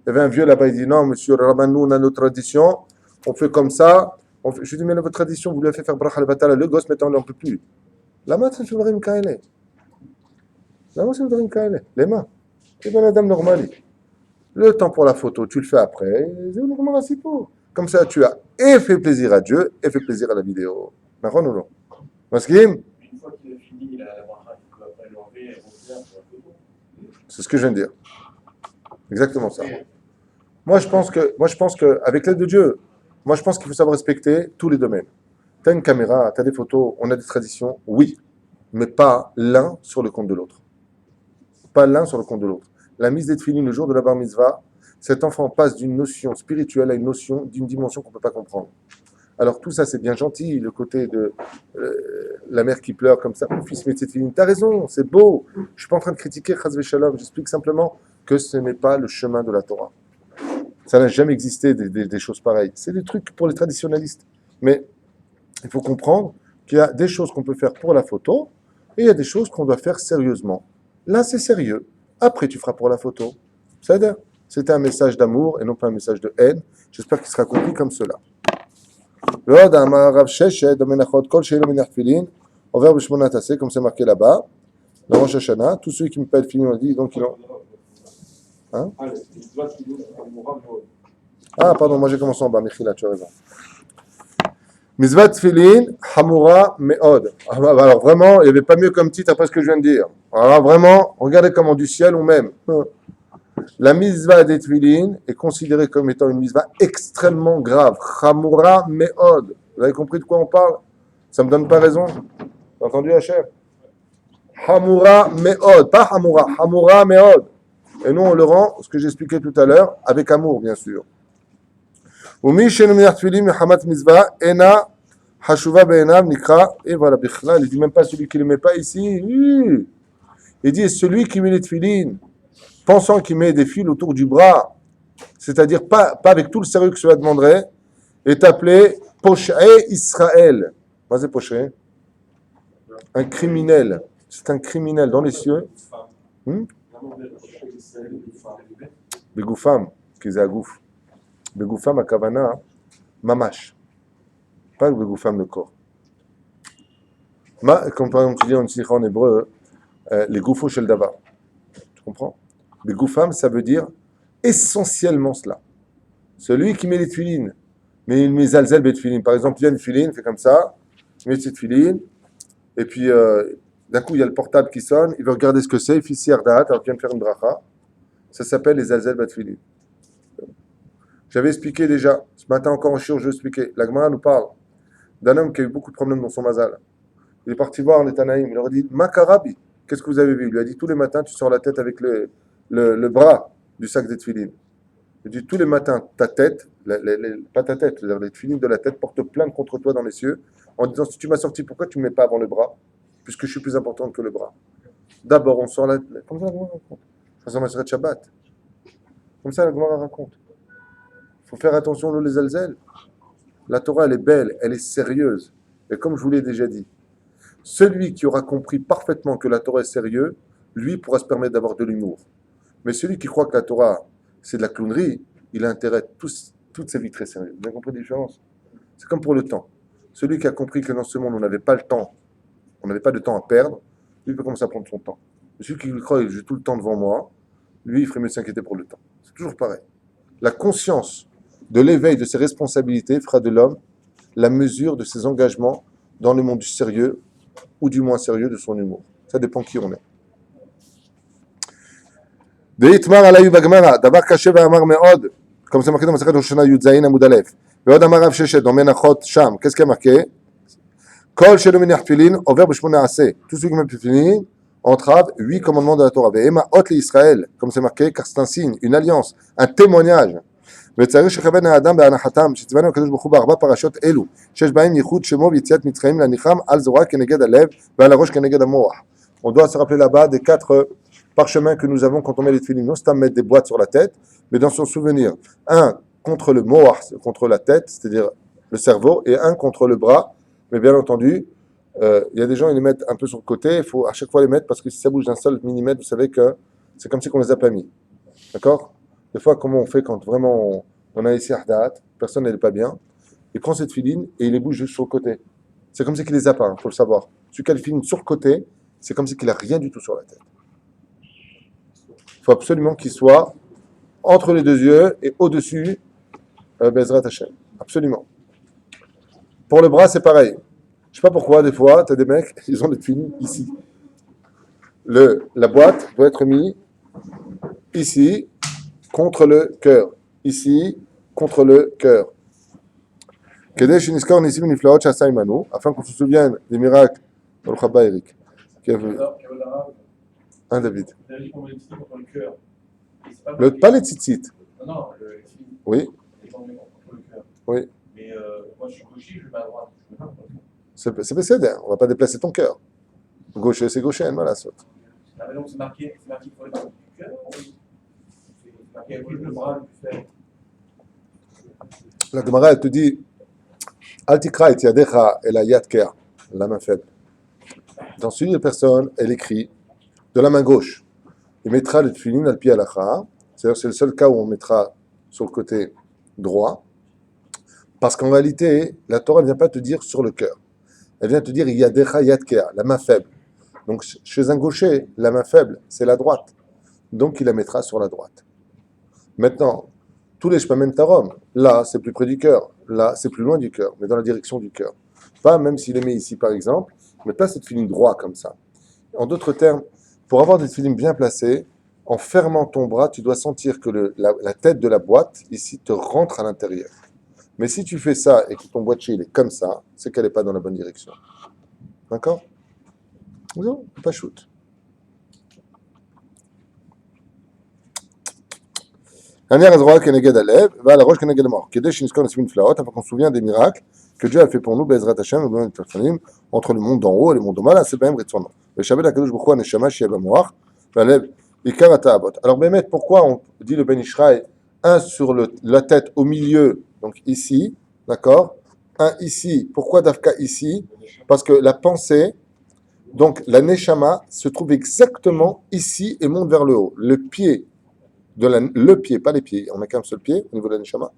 Il y avait un vieux là-bas, il dit, non, monsieur le rabbin, nous, on a nos traditions. On fait comme ça. Je lui ai dit, mais votre tradition, vous lui avez fait faire bracha al-batala. Le gosse, maintenant, on n'en peut plus. La main, c'est une kaele. La main, c'est une kaele. Les mains. C'est bien la dame normale. Le temps pour la photo, tu le fais après. C'est comme ça, tu as et fait plaisir à Dieu et fait plaisir à la vidéo. D'accord ou non? Maskim? Une fois qu'il a fini la bracha, il peut après l'enlever et refaire sur la photo. C'est ce que je viens de dire. Exactement ça. Moi, je pense que, avec l'aide de Dieu, moi, je pense qu'il faut savoir respecter tous les domaines. Tu as une caméra, tu as des photos, on a des traditions, oui, mais pas l'un sur le compte de l'autre. Pas l'un sur le compte de l'autre. La mise des tefillin le jour de la bar mitzvah, cet enfant passe d'une notion spirituelle à une notion d'une dimension qu'on ne peut pas comprendre. Alors tout ça, c'est bien gentil, le côté de la mère qui pleure comme ça, mon fils met ses tefillin, t'as raison, c'est beau. Je ne suis pas en train de critiquer Chaz v'Shalom, j'explique simplement que ce n'est pas le chemin de la Torah. Ça n'a jamais existé des choses pareilles. C'est des trucs pour les traditionnalistes. Mais il faut comprendre qu'il y a des choses qu'on peut faire pour la photo et il y a des choses qu'on doit faire sérieusement. Là, c'est sérieux. Après, tu feras pour la photo. C'est-à-dire, c'était un message d'amour et non pas un message de haine. J'espère qu'il sera compris comme cela. Comme c'est marqué là-bas, dans Rosh Hashanah, tous ceux qui me pèlent fini, on dit, donc ils ont... Hein? Ah, pardon, moi j'ai commencé en bas, Michila, tu as raison. Mizvat Tfilin, Hamura Me'od. Alors vraiment, il n'y avait pas mieux comme titre après ce que je viens de dire. Alors vraiment, regardez comment du ciel on m'aime. La Mizva des Tfilin est considérée comme étant une Mizva extrêmement grave. Hamura Me'od. Vous avez compris de quoi on parle? Ça ne me donne pas raison? T'as entendu, Hachem? Hamura Me'od. Pas Hamura, Hamura Me'od. Et nous, on le rend, ce que j'expliquais tout à l'heure, avec amour, bien sûr. Et voilà, Bichla, il dit même pas celui qui ne le met pas ici. Il dit celui qui met les tefillin, pensant qu'il met des fils autour du bras, c'est-à-dire pas avec tout le sérieux que cela demanderait, est appelé Posh'e Israël. Qu'est-ce que c'est Posh'e? Un criminel. C'est un criminel dans les cieux. Begoufam, qui est à gouf. Begoufam à Kavana, Mamash. Pas Begoufam le corps. Comme par exemple tu dis en hébreu, les goufos shel davar. Tu comprends? Begoufam, ça veut dire essentiellement cela. Celui qui met les tefilines, mais il met zalzel betfilin. Par exemple, il y a une filine, fait comme ça, il met cette filine, et puis d'un coup, il y a le portable qui sonne, il veut regarder ce que c'est, il fait siardat, alors qu'il vient de faire une bracha. Ça s'appelle les zalzel betfilin. J'avais expliqué déjà, ce matin encore en shiur, je vais expliquer. La Gemara nous parle d'un homme qui a eu beaucoup de problèmes dans son mazal. Il est parti voir les Tanaïm, il leur a dit Makarabi, qu'est-ce que vous avez vu? Il lui a dit tous les matins, tu sors la tête avec le bras du sac des tefilines. Il dit tous les matins, ta tête, pas ta tête, les tefilines de la tête portent plainte contre toi dans les cieux en disant si tu m'as sorti, pourquoi tu ne me mets pas avant le bras? Puisque je suis plus importante que le bras. D'abord, on sort la tête. Comme ça, la Gemara raconte. Ça me serait Shabbat. Comme ça, la Gemara raconte. Il faut faire attention aux les alzel. La Torah, elle est belle, elle est sérieuse. Et comme je vous l'ai déjà dit, celui qui aura compris parfaitement que la Torah est sérieuse, lui pourra se permettre d'avoir de l'humour. Mais celui qui croit que la Torah, c'est de la clownerie, il a intérêt à toute sa vie très sérieuse. Vous avez compris la différence? C'est comme pour le temps. Celui qui a compris que dans ce monde, on n'avait pas le temps, on n'avait pas de temps à perdre, lui peut commencer à prendre son temps. Mais celui qui croit que j'ai tout le temps devant moi, lui, il ferait mieux de s'inquiéter pour le temps. C'est toujours pareil. La conscience de l'éveil de ses responsabilités fera de l'homme la mesure de ses engagements dans le monde du sérieux ou du moins sérieux de son humour. Ça dépend qui on est. Deitmar alayhu bagmara, davar caché ve'amar me'od, comme c'est marqué dans Masechet Rosh Hashanah Yud-Zayin Amud Aleph. Ve'od amar Rav Sheshet dans Menachot Sham. Qu'est-ce qui est marqué? Kol shelo minach tefilin over b'shmona aseh. Tout ce qui met tefilin entrave 8 commandements de la Torah. Ve'ema ot li Israël, comme c'est marqué, car c'est un signe, une alliance, un témoignage. וצריך שכוון האדם בהנחתם, שציוונו הקדוש ברוך הוא בארבע פרשות אלו, שיש בהם ייחוד שמו ויציאת מצרים להניחם על זרוע כנגד הלב ועל הראש כנגד המוח. On doit se rappeler là-bas des 4 parchemins que nous avons quand on met les tefilin. Non, c'est à mettre des boîtes sur la tête, mais dans son souvenir. Un contre le moach, contre la tête, c'est-à-dire le cerveau, et un contre le bras. Mais bien entendu, il y a des gens, ils les mettent un peu sur le côté, il faut à chaque fois les mettre parce que si ça bouge d'un seul millimètre, vous savez que c'est comme si on les a pas mis. D'accord? Des fois, comment on fait quand vraiment on a ici Ahdat, personne n'est pas bien, il prend cette filine et il les bouge juste sur le côté. C'est comme si qu'il les a pas, il faut le savoir. Celui qui a les filines sur le côté, c'est comme si qu'il n'a rien du tout sur la tête. Il faut absolument qu'il soit entre les deux yeux et au-dessus Bezrat Hashem. Absolument. Pour le bras, c'est pareil. Je ne sais pas pourquoi, des fois, tu as des mecs, ils ont les filines ici. La boîte doit être mise ici, contre le cœur. Ici, contre le cœur. Afin qu'on se souvienne des miracles. Eric. Un David. Pas les tzitzit. Non, Oui. Oui. Mais moi, je suis gaucher, je vais à droite. C'est Besséder. On ne va pas déplacer ton cœur. Gaucher, c'est gaucher, voilà. C'est marqué pour le cœur ou c'est marqué avec le bras le fer? La Gemara, elle te dit Al tikra et yadecha el ayat kea, la main faible. Dans celui de personne, elle écrit de la main gauche. Il mettra le tefilin al pi alacha, c'est-à-dire c'est le seul cas où on mettra sur le côté droit, parce qu'en réalité, la Torah ne vient pas te dire sur le cœur. Elle vient te dire yadecha yad kea, la main faible. Donc chez un gaucher, la main faible, c'est la droite. Donc il la mettra sur la droite. Maintenant, tous les shpamen tarom, là c'est plus près du cœur, là c'est plus loin du cœur, mais dans la direction du cœur. Pas même s'il les met ici par exemple, mais pas cette filine droit comme ça. En d'autres termes, pour avoir des filines bien placées, en fermant ton bras, tu dois sentir que la tête de la boîte ici te rentre à l'intérieur. Mais si tu fais ça et que ton boîtier il est comme ça, c'est qu'elle n'est pas dans la bonne direction. D'accord? Non, pas shoot. Afin qu'on se souvienne des miracles que Dieu a fait pour nous, Bezrat Hashem, entre le monde d'en haut et le monde d'en bas, c'est même Ritzono. Alors, Bémet, pourquoi on dit le Ben Ishraï un sur la tête au milieu, donc ici, d'accord? Un ici. Pourquoi Dafka ici? Parce que la pensée, donc la Neshama, se trouve exactement ici et monte vers le haut. Le pied, le pied, pas les pieds, on n'a qu'un seul pied au niveau de la Neshama,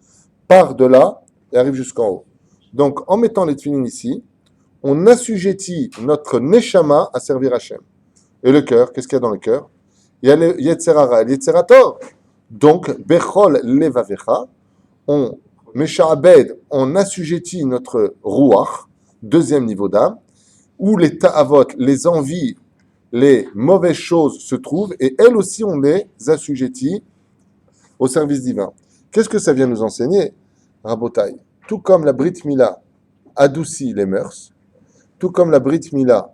part de là et arrive jusqu'en haut. Donc en mettant les tefilines ici, on assujettit notre Neshama à servir Hachem. Et le cœur, qu'est-ce qu'il y a dans le cœur? Il y a le Yetzerara et le Yetzerator. Donc, Bechol Levavecha, on Meshaabed, on assujettit notre Ruach, deuxième niveau d'âme, où les ta'avot, les envies, les mauvaises choses se trouvent, et elles aussi on les assujettit au service divin. Qu'est-ce que ça vient nous enseigner, Rabotai? Tout comme la Brit Mila adoucit les mœurs, tout comme la Brit Mila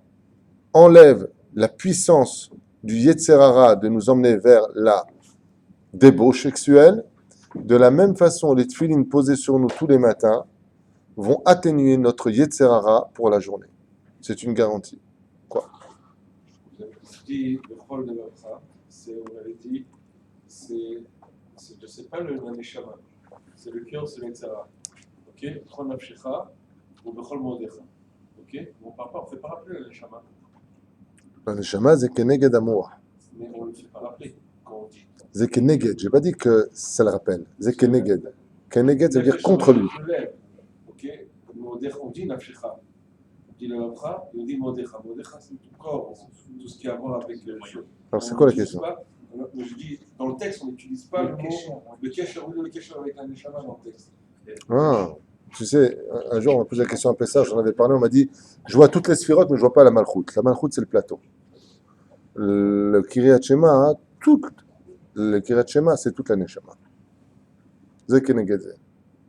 enlève la puissance du Yetzerara de nous emmener vers la débauche sexuelle, de la même façon, les tefilines posées sur nous tous les matins vont atténuer notre Yetzerara pour la journée. C'est une garantie. Quoi? Vous avez dit le rôle de l'autre, on avait dit, c'est pas le Neshama, c'est le cœur, c'est l'Etzara. Ok? Bechol nafshecha ou Bechol modecha. Ok? On ne fait pas rappeler le Neshama. Le Neshama, c'est Keneged Amour. Mais on ne le fait pas rappeler quand on dit. C'est Keneged. Je n'ai pas dit que ça le rappelle. C'est Keneged. Keneged, ça veut dire contre lui. Ok? Modecha, on dit nafshecha. On dit le nafra, et on dit modecha. Modecha, c'est tout le corps, tout ce qui a à voir avec le choses. Alors, c'est quoi la question? Je dis, dans le texte, on n'utilise pas le mot, le kesher avec un neshama dans le texte. Ah, tu sais, un jour, on m'a posé la question à Pessah, j'en avais parlé, on m'a dit, je vois toutes les sphirotes, mais je ne vois pas la Malchut. La Malchut, c'est le plateau. Le Kiryat Shema, hein, le Kiryat Shema, c'est toute la Neshama. C'est Keneged.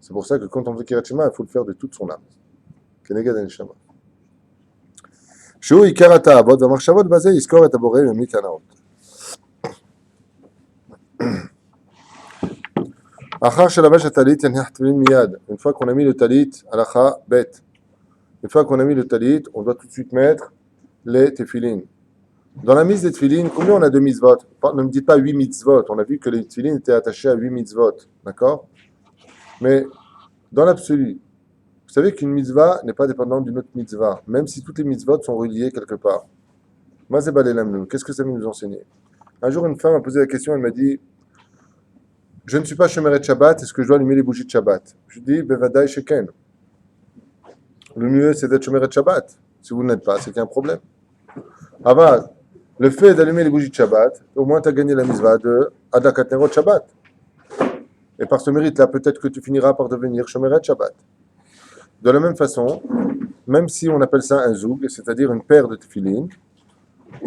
C'est pour ça que quand on veut Kiryat Shema, il faut le faire de toute son âme. Keneged Neshama. שהוא עיקר התאוות, והמחשבות בזה יזכור את הבורא ממית הנאות. אחר שלבש הטלית יניח תפילין מיד. Une fois qu'on a mis le talit, halakha bet. Une fois qu'on a mis le talit, on doit tout de suite mettre les tefilines. Dans la mise des tefilines, combien on a de mitzvot? Ne me dites pas 8 mitzvot. On a vu que les tefilines étaient attachés à 8 mitzvot. D'accord? Mais dans l'absolu, vous savez qu'une mitzvah n'est pas dépendante d'une autre mitzvah, même si toutes les mitzvot sont reliées quelque part. Qu'est-ce que ça veut nous enseigner? Un jour, une femme m'a posé la question, elle m'a dit, je ne suis pas Shomeret Shabbat, est-ce que je dois allumer les bougies de Shabbat? Je lui dis, Bevadaï Sheken. Le mieux, c'est d'être Shomeret Shabbat. Si vous n'êtes pas, c'est qu'il y a un problème. Avad, le fait d'allumer les bougies de Shabbat, au moins tu as gagné la mitzvah de Adakat Nerot Shabbat. Et par ce mérite-là, peut-être que tu finiras par devenir Shomeret Shabbat. De la même façon, même si on appelle ça un zoug, c'est-à-dire une paire de tefilines,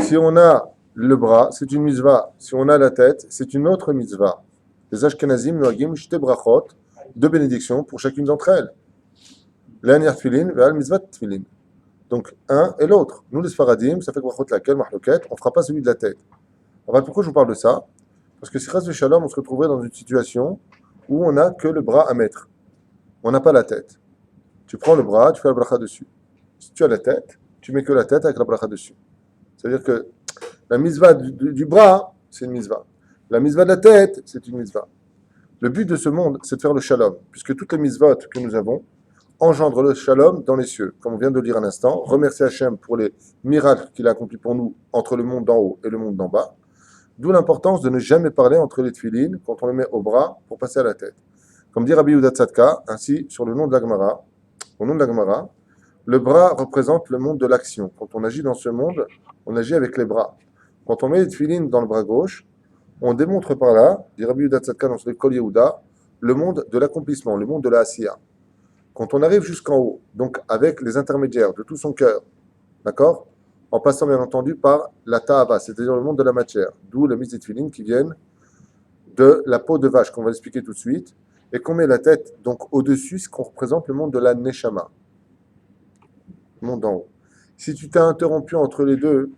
si on a le bras, c'est une mitzvah. Si on a la tête, c'est une autre mitzvah. Les Ashkenazim noagim shte brachot, deux bénédictions pour chacune d'entre elles. L'anier tefilin, ve'al mitzvah tefilin. Donc, un et l'autre. Nous, les Sfaradim, ça fait brachot laquelle, mahloket, on ne fera pas celui de la tête. Alors, pourquoi je vous parle de ça? Parce que si Chas Shalom, on se retrouverait dans une situation où on n'a que le bras à mettre. On n'a pas la tête. Tu prends le bras, tu fais la bracha dessus. Si tu as la tête, tu mets que la tête avec la bracha dessus. C'est-à-dire que la mitzvah du bras, c'est une mitzvah. La mitzvah de la tête, c'est une mitzvah. Le but de ce monde, c'est de faire le shalom, puisque toutes les mitzvot que nous avons engendrent le shalom dans les cieux. Comme on vient de le lire un instant, remercier Hachem pour les miracles qu'il a accomplis pour nous entre le monde d'en haut et le monde d'en bas. D'où l'importance de ne jamais parler entre les tefilines quand on les met au bras pour passer à la tête. Comme dit Rabbi Yehuda Tzadka, ainsi sur le nom de la Gemara, au nom de la Gemara, le bras représente le monde de l'action. Quand on agit dans ce monde, on agit avec les bras. Quand on met les tefilines dans le bras gauche, on démontre par là, dit Rabbi Yehuda Tzadka dans son école Yehuda, le monde de l'accomplissement, le monde de la Asiya. Quand on arrive jusqu'en haut, donc avec les intermédiaires de tout son cœur, d'accord, en passant bien entendu par la ta'ava, c'est-à-dire le monde de la matière, d'où la mise des tefilines qui viennent de la peau de vache, qu'on va expliquer tout de suite, et qu'on met la tête donc au-dessus, ce qu'on représente le monde de la neshama, le monde d'en haut. Si tu t'es interrompu entre les deux,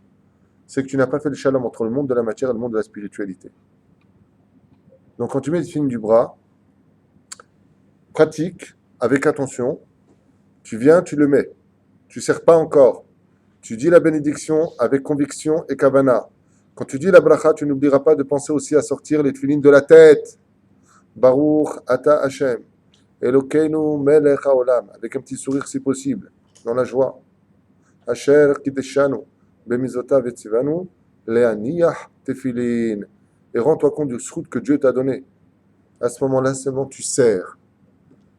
c'est que tu n'as pas fait le shalom entre le monde de la matière et le monde de la spiritualité. Donc quand tu mets les tefilines du bras, pratique, avec attention, tu viens, tu le mets. Tu ne serres pas encore. Tu dis la bénédiction avec conviction et kavana. Quand tu dis la bracha, tu n'oublieras pas de penser aussi à sortir les tefilines de la tête. Baruch Ata Hashem, Elokeinu Melech Haolam, avec un petit sourire si possible, dans la joie. Asher Kideshanu, Bemizotav et Tzivanu, Leaniyah Tefilin. Et rends-toi compte du srout que Dieu t'a donné. À ce moment-là, seulement tu sers.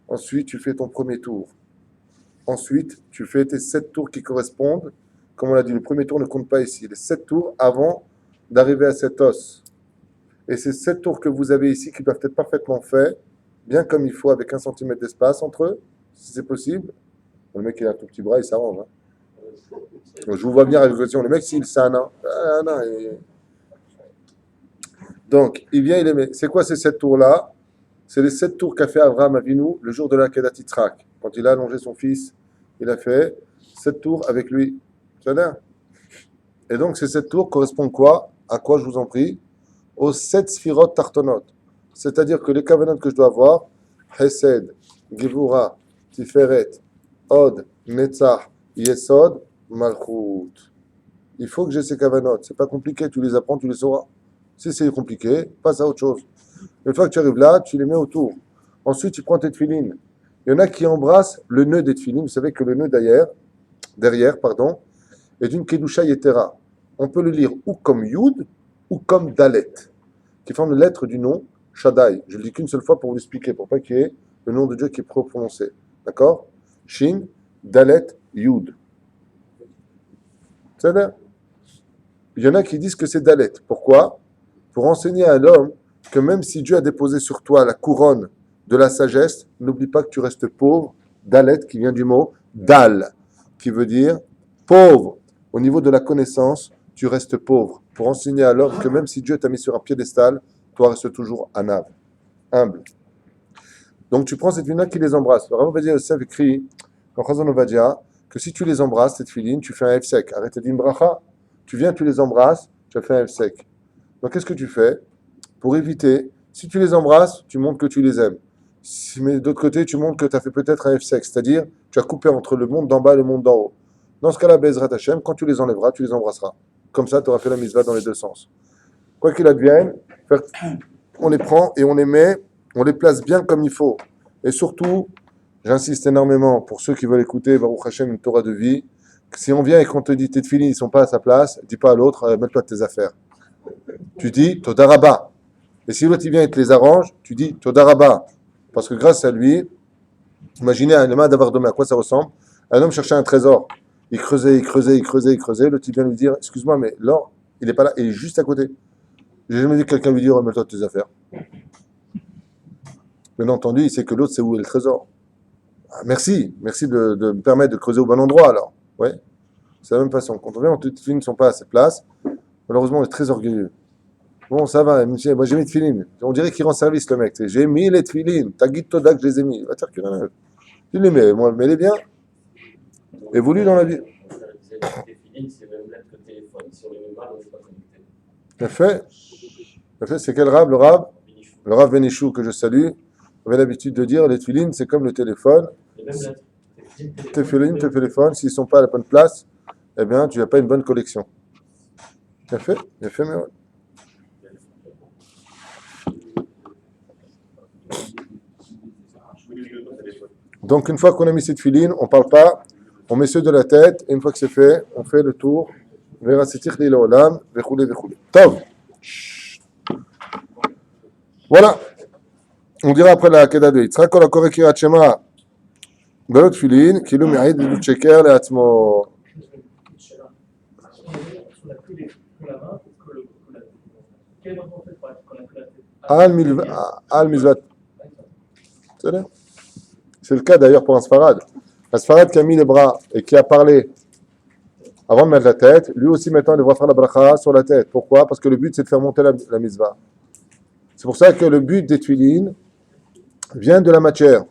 Ensuite, tu fais ton premier tour. Ensuite, tu fais tes 7 tours qui correspondent. Comme on l'a dit, le premier tour ne compte pas ici. Les 7 tours avant d'arriver à cet os. Et ces 7 tours que vous avez ici, qui doivent être parfaitement faits, bien comme il faut, avec 1 centimètre d'espace entre eux, si c'est possible. Le mec, il a un tout petit bras, il s'arrange. Hein. Donc, je vous vois venir avec la question. Le mec, s'il c'est un nain. Donc, il vient, il les met. C'est quoi ces 7 tours-là? C'est les 7 tours qu'a fait Abraham Avinu le jour de la Kedat Yitzhak. Quand il a allongé son fils, il a fait 7 tours avec lui. Ça a l'air. Et donc, ces 7 tours correspondent quoi? À quoi, je vous en prie? Aux 7 sphirot tartonot. C'est-à-dire que les kavanot que je dois avoir, Hesed, Gevura, Tiferet, Od, Netzach, Yesod, Malchut. Il faut que j'ai ces kavanot. C'est pas compliqué, tu les apprends, tu les sauras. Si c'est compliqué, passe à autre chose. Une fois que tu arrives là, tu les mets autour. Ensuite, tu prends tes tefilines. Il y en a qui embrassent le nœud des tefilines. Vous savez que le nœud derrière, est d'une kedusha yetera. On peut le lire ou comme Yud ou comme Dalet, qui forme la lettre du nom Shaddai. Je le dis qu'une seule fois pour vous l'expliquer, pour pas qu'il y ait le nom de Dieu qui est prononcé. D'accord? Shin, Dalet, Yud. C'est-à-dire, il y en a qui disent que c'est Dalet. Pourquoi? Pour enseigner à l'homme que même si Dieu a déposé sur toi la couronne de la sagesse, n'oublie pas que tu restes pauvre. Dalet, qui vient du mot Dal, qui veut dire pauvre. Au niveau de la connaissance, tu restes pauvre. Pour enseigner à l'homme que même si Dieu t'a mis sur un piédestal, toi restes toujours anav, humble. Donc tu prends cette filine qui les embrasse. Le Rav Ovadia Yosef écrit dans Chazon Ovadia que si tu les embrasses, cette filine, tu fais un F-sec. Arrête de dire bracha. Tu viens, tu les embrasses, tu as fait un F-sec. Donc qu'est-ce que tu fais? Pour éviter, si tu les embrasses, tu montres que tu les aimes. Mais d'autre côté, tu montres que tu as fait peut-être un F-sec, c'est-à-dire tu as coupé entre le monde d'en bas et le monde d'en haut. Dans ce cas-là, Bezrat Hashem, quand tu les enlèveras, tu les embrasseras. Comme ça, tu auras fait la mitzvah dans les deux sens. Quoi qu'il advienne, on les prend et on les met, on les place bien comme il faut. Et surtout, j'insiste énormément pour ceux qui veulent écouter Baruch Hashem, une Torah de vie, que si on vient et qu'on te dit tes tefilines, ils ne sont pas à sa place, dis pas à l'autre, mets-toi de tes affaires. Tu dis Toda Rabba. Et si l'autre il vient et te les arrange, tu dis Toda Rabba. Parce que grâce à lui, imaginez un homme d'avoir demain, à quoi ça ressemble? Un homme cherchait un trésor. Il creusait. L'autre il vient lui dire excuse-moi, mais l'or, il n'est pas là, il est juste à côté. J'ai jamais vu quelqu'un lui dire remets-toi de tes affaires. Bien entendu, il sait que l'autre sait où est le trésor. Ah, merci de me permettre de creuser au bon endroit alors. Ouais. C'est la même façon. Quand on vient, les tefilines ne sont pas à cette place. Malheureusement, on est très orgueilleux. Bon, ça va, monsieur, moi j'ai mis les tefilines. On dirait qu'il rend service le mec. J'ai mis les tefilines. T'as guide Toda que je les ai mis. Va te faire qu'il en a. Tu les mets, moi, mets-les bien. Évolue dans la vie. Les tefilines, c'est même lettre que téléphone. Si on les met mal, on n'est pas connecté. Le fait, c'est quel rab? Le Rav Benichou que je salue. On avait l'habitude de dire les tefilines, c'est comme le téléphone. Les mêmes lettres. Tes téléphones, s'ils ne sont pas à la bonne place, eh bien, tu n'as pas une bonne collection. Bien fait, mais ouais. Donc, une fois qu'on a mis cette filine, on ne parle pas, on met ceux de la tête, et une fois que c'est fait, on fait le tour. Vers Asitir Lila Olam, Vechoulé. Tov. Voilà. On dira après la Kedah de Yitzhak, on a correct Kirat Shema, Belot Filin, Kilou Mi'aïd, Belot Sheker, le Hatzmo. Al Mizvat. C'est le cas d'ailleurs pour un Sfarad. Un Sfarad qui a mis les bras et qui a parlé avant de mettre la tête, lui aussi maintenant il devra faire la bracha sur la tête. Pourquoi? Parce que le but c'est de faire monter la mitzvah. C'est pour ça que le but des tuilines vient de la matière.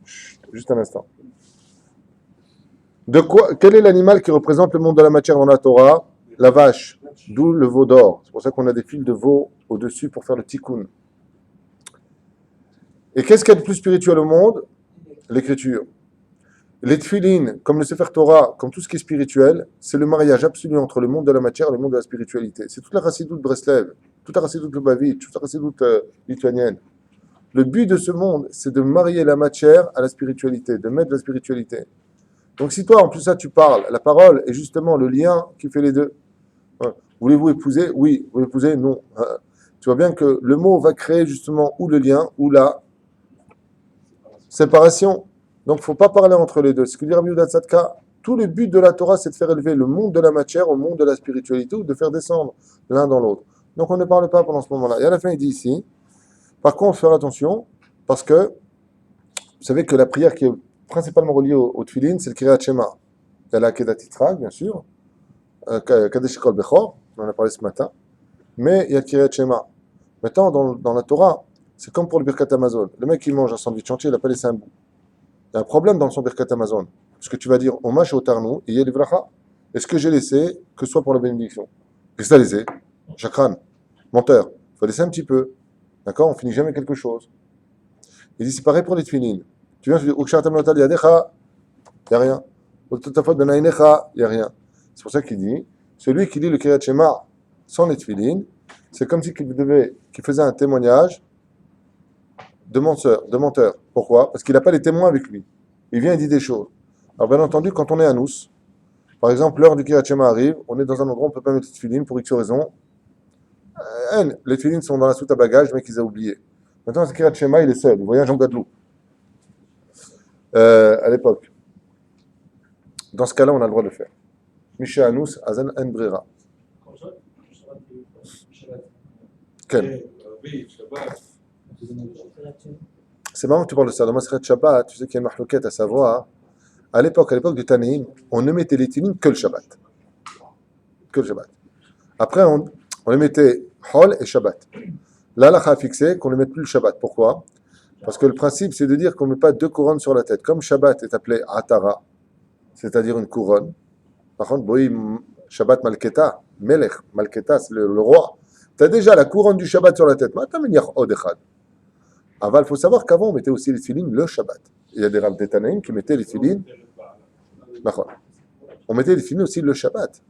Chut, juste un instant. Quel est l'animal qui représente le monde de la matière dans la Torah? La vache, d'où le veau d'or. C'est pour ça qu'on a des fils de veau au-dessus pour faire le tikkun. Et qu'est-ce qu'il y a de plus spirituel au monde? L'écriture. Les tfilines, comme le Sefer Torah, comme tout ce qui est spirituel, c'est le mariage absolu entre le monde de la matière et le monde de la spiritualité. C'est toute la chassidoute de Breslev, toute la chassidoute de Lubavitch, toute la chassidoute lituanienne. Le but de ce monde, c'est de marier la matière à la spiritualité, de mettre la spiritualité. Donc si toi, en plus ça, tu parles, la parole est justement le lien qui fait les deux. Ouais. Voulez-vous épouser? Oui. Vous épousez? Non. Tu vois bien que le mot va créer justement ou le lien ou la séparation. Donc il ne faut pas parler entre les deux. Ce que dit Rabbi Yehuda Tzadka, tout le but de la Torah, c'est de faire élever le monde de la matière au monde de la spiritualité ou de faire descendre l'un dans l'autre. Donc on ne parle pas pendant ce moment-là. Et à la fin, il dit ici, par contre, faire attention, parce que vous savez que la prière qui est principalement reliée au tefillin, c'est le Kriyat Shema. Il y a la Kedat Yitzhak, bien sûr, Kadesh Kol Bechor, on en a parlé ce matin, mais il y a le Kriyat Shema. Maintenant, dans la Torah, c'est comme pour le Birkat Hamazon. Le mec qui mange un sandwich entier, il n'a pas laissé un bout. Il y a un problème dans son Birkat Hamazon. Parce que tu vas dire, Omash Otarnu, et Yel Vracha. Est-ce que j'ai laissé que ce soit pour la bénédiction? Qu'est-ce que tu as laissé? Chakran, menteur. Il faut laisser un petit peu. D'accord? On finit jamais quelque chose. Il dit, c'est pareil pour les tefillin. Tu viens, tu dis, Ukshatam Notal Yadecha, il n'y a rien. Utotafot Benainecha, il n'y a rien. C'est pour ça qu'il dit, celui qui lit le Kriyat Shema sans les tefillin, c'est comme si qu'il faisait un témoignage de menteur. Pourquoi? Parce qu'il n'a pas les témoins avec lui. Il vient et dit des choses. Alors bien entendu, quand on est à nous, par exemple, l'heure du Kriyat Shema arrive, on est dans un endroit où on ne peut pas mettre les tefillin pour X raison. Les tefillin sont dans la soute à bagages, le mec ils a oublié. Maintenant, le Kriyat Shema, il est seul, il voyage en Guadeloupe. À l'époque. Dans ce cas-là, on a le droit de le faire. Misha Anous, Azan En Brera. Quel? Oui, Shabbat. C'est marrant que tu parles de ça. Dans Maseret Shabbat, tu sais qu'il y a une mahlouquette à savoir. À l'époque du Tanaïm, on ne mettait les tefillin que le Shabbat. Que le Shabbat. Après, on les mettait Hol et Shabbat. Là, la a fixé qu'on ne met plus le Shabbat. Pourquoi? Parce que le principe, c'est de dire qu'on ne met pas deux couronnes sur la tête. Comme Shabbat est appelé Atara, c'est-à-dire une couronne. Par contre, Shabbat Malketa, Melech, Malketa, c'est le roi. Tu as déjà la couronne du Shabbat sur la tête. Aval, il faut savoir qu'avant, on mettait aussi les tefillin le Shabbat. Il y a des Rav Tanaïm qui mettaient les tefillin. On mettait les tefillin aussi le Shabbat.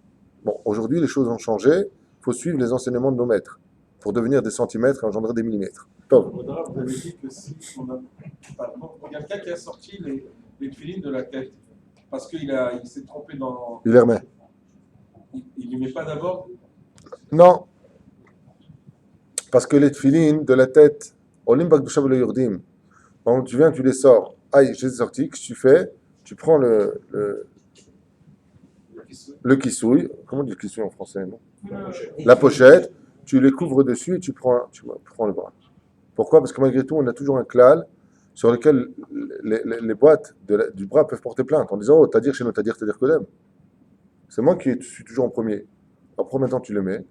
Bon, aujourd'hui, les choses ont changé. Il faut suivre les enseignements de nos maîtres pour devenir des centimètres et engendrer des millimètres. Top. Audra, vous avez dit que si on a. Il y a quelqu'un qui a sorti les tefillin de la tête parce qu'il s'est trompé dans. Il les remet. Il ne les met pas d'abord. Non. Parce que les tefillin de la tête, Olim Bakdusha Velo Yurdim, tu viens, tu les sors. Aïe, je les ai sortis. Qu'est-ce que tu fais? Tu prends le kissouille. Comment on dit le kissouille en français, non? La pochette. Tu les couvres dessus et tu prends le bras. Pourquoi? Parce que malgré tout, on a toujours un klal sur lequel les boîtes du bras peuvent porter plainte en disant, oh, t'as dire chez nous, t'as dire Kodem. C'est moi qui suis toujours en premier. Alors, premier temps, tu le mets.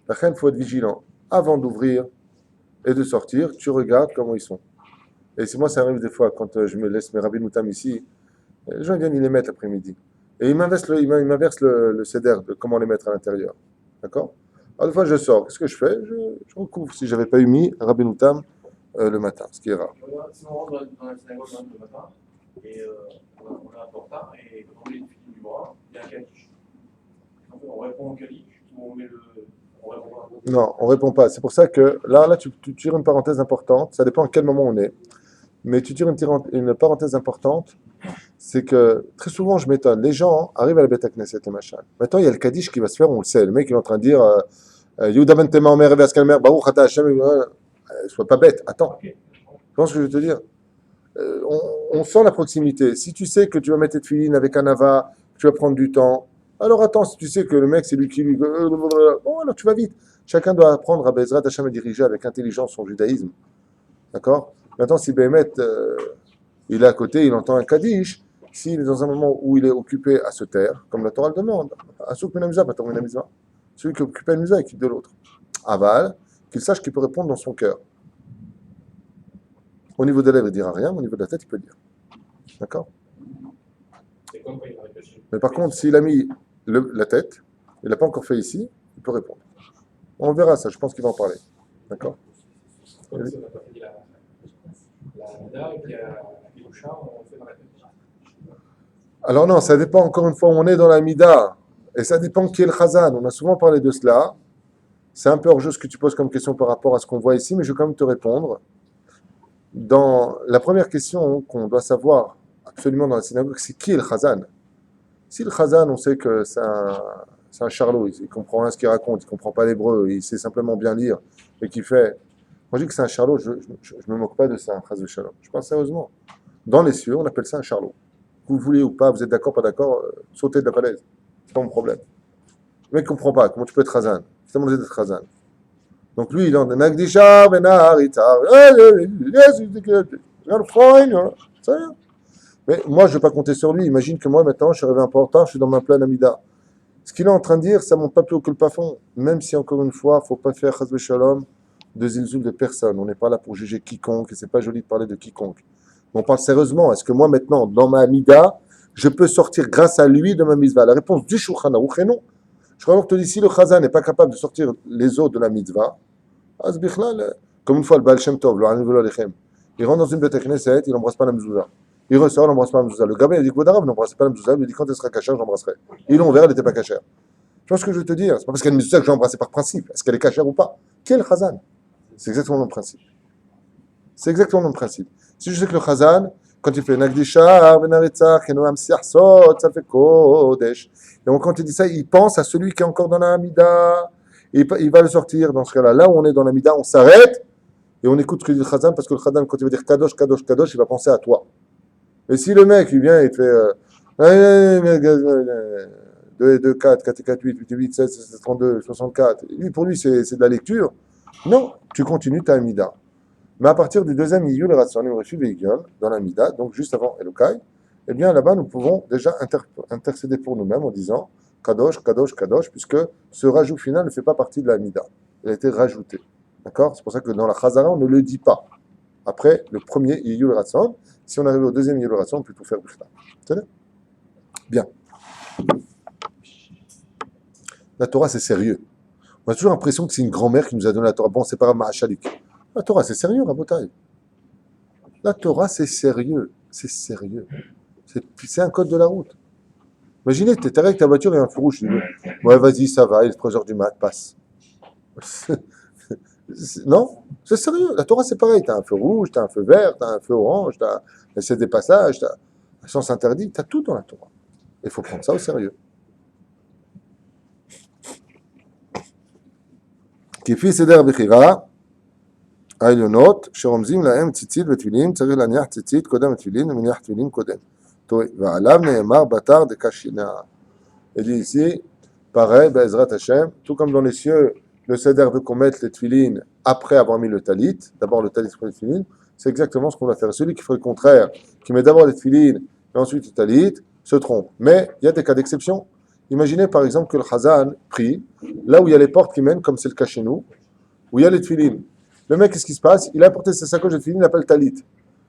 La reine, il faut être vigilant. Avant d'ouvrir et de sortir, tu regardes comment ils sont. Et c'est moi, ça arrive des fois, quand je me laisse mes rabbins moutam ici, les gens viennent, ils les mettent l'après-midi. Et ils m'inversent le céder de comment les mettre à l'intérieur. D'accord? Alors, des fois, je sors. Qu'est-ce que je fais? Je recouvre si je n'avais pas eu mis Rabbi Moutam le matin, ce qui est rare. Si on rentre dans la synagogue le matin, et on a un portard, et quand on met le fil du bras, il y a un kadish. On répond au kadish, ou on met le. On répond pas. Non, on ne répond pas. C'est pour ça que là tu tires une parenthèse importante. Ça dépend à quel moment on est. Mais tu tires une parenthèse importante. C'est que très souvent, je m'étonne. Les gens arrivent à la Beth Knesset et machin. Maintenant, il y a le Kaddish qui va se faire, on le sait. Le mec, il est en train de dire Yehuda ben Tema Omer Reves Kalmer, Baruch Ata Hashem. Sois pas bête. Attends. Tu vois ce que je veux te dire? On sent la proximité. Si tu sais que tu vas mettre tes tefillin avec un ava, tu vas prendre du temps. Alors attends, si tu sais que le mec, c'est lui qui lui. Bon, alors tu vas vite. Chacun doit apprendre à Bezrat Hashem à diriger avec intelligence son judaïsme. D'accord? Maintenant, si Béhémet, il est à côté, il entend un Kaddish, s'il est dans un moment où il est occupé à se taire, comme la Torah le demande, Asuk Menamza, Bator Menamza, celui qui est occupé à une musa et quitte de l'autre. Aval, qu'il sache qu'il peut répondre dans son cœur. Au niveau des lèvres, il ne dira rien, mais au niveau de la tête, il peut dire. D'accord? Mais par contre, s'il a mis la tête, il n'a pas encore fait ici, il peut répondre. On verra ça, je pense qu'il va en parler. D'accord? Comme si on n'a pas fait la nida et qu'il y a le chat, on fait dans la tête. Alors non, ça dépend encore une fois où on est dans la mida. Et ça dépend qui est le chazan. On a souvent parlé de cela. C'est un peu hors jeu ce que tu poses comme question par rapport à ce qu'on voit ici, mais je vais quand même te répondre. dans la première question qu'on doit savoir absolument dans la synagogue, c'est qui est le Chazan? Si le Chazan, on sait que c'est un charlot, il comprend rien ce qu'il raconte, il comprend pas l'hébreu, il sait simplement bien lire, et qui fait. Quand je dis que c'est un charlot, je me moque pas de ça, Chaz de Shalom. Je parle sérieusement. Dans les cieux, on appelle ça un charlot. Que vous voulez ou pas, vous êtes d'accord, pas d'accord, sautez de la falaise. C'est pas mon problème. Le mec comprend pas, comment tu peux être Chazan? C'est demandé d'être Chazan. Donc lui, il est en Nagdisha, Benar, Itar, mais moi, je ne vais pas compter sur lui. Imagine que moi, maintenant, je suis arrivé un peu en retard, je suis dans ma pleine Amida. Ce qu'il est en train de dire, ça ne monte pas plus haut que le plafond. Même si, encore une fois, il ne faut pas faire Chaz Shalom de zilzoul de personne. On n'est pas là pour juger quiconque, et c'est pas joli de parler de quiconque. Mais on parle sérieusement. Est-ce que moi, maintenant, dans ma Amida, je peux sortir grâce à lui de ma mitzvah? La réponse du Shulchan Aruch est non. Je crois que te dis, si le Chazan n'est pas capable de sortir les eaux de la mitzvah, comme une fois le Baal Shem Tov, le Hanivul Alechem, il rentre dans une Beth Knesset, il n'embrasse pas la mezouza. Il ressort, il n'embrasse pas la mezouza. Le gamin, il dit, Kvodarav, n'embrasse pas la mezouza. Il lui dit, quand elle sera cachère, j'embrasserai. Ils l'ont ouvert, elle n'était pas cachère. Tu vois ce que je veux te dire? C'est pas parce qu'elle est mezouza que je vais embrasser par principe. Est-ce qu'elle est cachère ou pas? Quel Chazan? C'est exactement le même principe. C'est exactement le même principe. Si je sais que le Chazan, quand il fait Nagdishar, Venaritzach, Enoam Siachsot, ça fait Kodesh. Et donc, quand il dit ça, il pense à celui qui est encore dans la Hamida. Et il va le sortir dans ce cas-là. Là où on est dans la Hamida, on s'arrête et on écoute ce que dit le Chazan, parce que le Chazan, quand il va dire Kadosh, Kadosh, Kadosh, il va penser à toi. Et si le mec, il vient et te fait 2, 4, 4, 4, 8, 8, 8, 7, 7, 32, 64, lui, pour lui, c'est de la lecture. Non, tu continues ta Hamida. Mais à partir du deuxième Iyul Ratsonim Refi Veigion, dans la Mida, donc juste avant Elokai, eh bien là-bas nous pouvons déjà intercéder pour nous-mêmes en disant Kadosh, Kadosh, Kadosh, puisque ce rajout final ne fait pas partie de la Mida. Il a été rajouté. D'accord? C'est pour ça que dans la Chazara, on ne le dit pas. Après le premier Iyul Ratson, si on arrive au deuxième Iyul Ratson, on peut tout faire Bifta. C'est bien. La Torah, c'est sérieux. On a toujours l'impression que c'est une grand-mère qui nous a donné la Torah. Bon, c'est pas Ma'achalik. La Torah, c'est sérieux, Rabotai. La Torah, c'est sérieux. C'est sérieux. C'est un code de la route. Imaginez, tu es avec ta voiture et un feu rouge. Tu dis, ouais, vas-y, ça va, il est 3h du mat, passe. Non, c'est sérieux. La Torah, c'est pareil. Tu as un feu rouge, tu as un feu vert, tu as un feu orange, tu as laissé des passages, tu as un sens interdit. Tu as tout dans la Torah. Il faut prendre ça au sérieux. Kifi Seder Bechira. העליונות שרומזים להם ציצית ותפילין, צריך להניח ציצית קודם ותפילין ומניח תפילין קודם. ועליו נאמר בתר דקשינה. Et dit ici, pareil, Be'ezrat Hashem, tout comme dans les cieux, le seder veut qu'on mette les tefilines après avoir mis le talit, d'abord le talit après les tefilines, c'est exactement ce qu'on va faire. Celui qui ferait le contraire, qui met d'abord les tefilines et ensuite le talit, se trompe. Mais il y a des cas d'exception. Imaginez par exemple que le Chazan prie, là où il y a les portes qui mènent, comme c'est le cas chez nous, où il y a les tefilines. Le mec, qu'est-ce qui se passe? Il a apporté sa sacoche de tefilin, il appelle talit.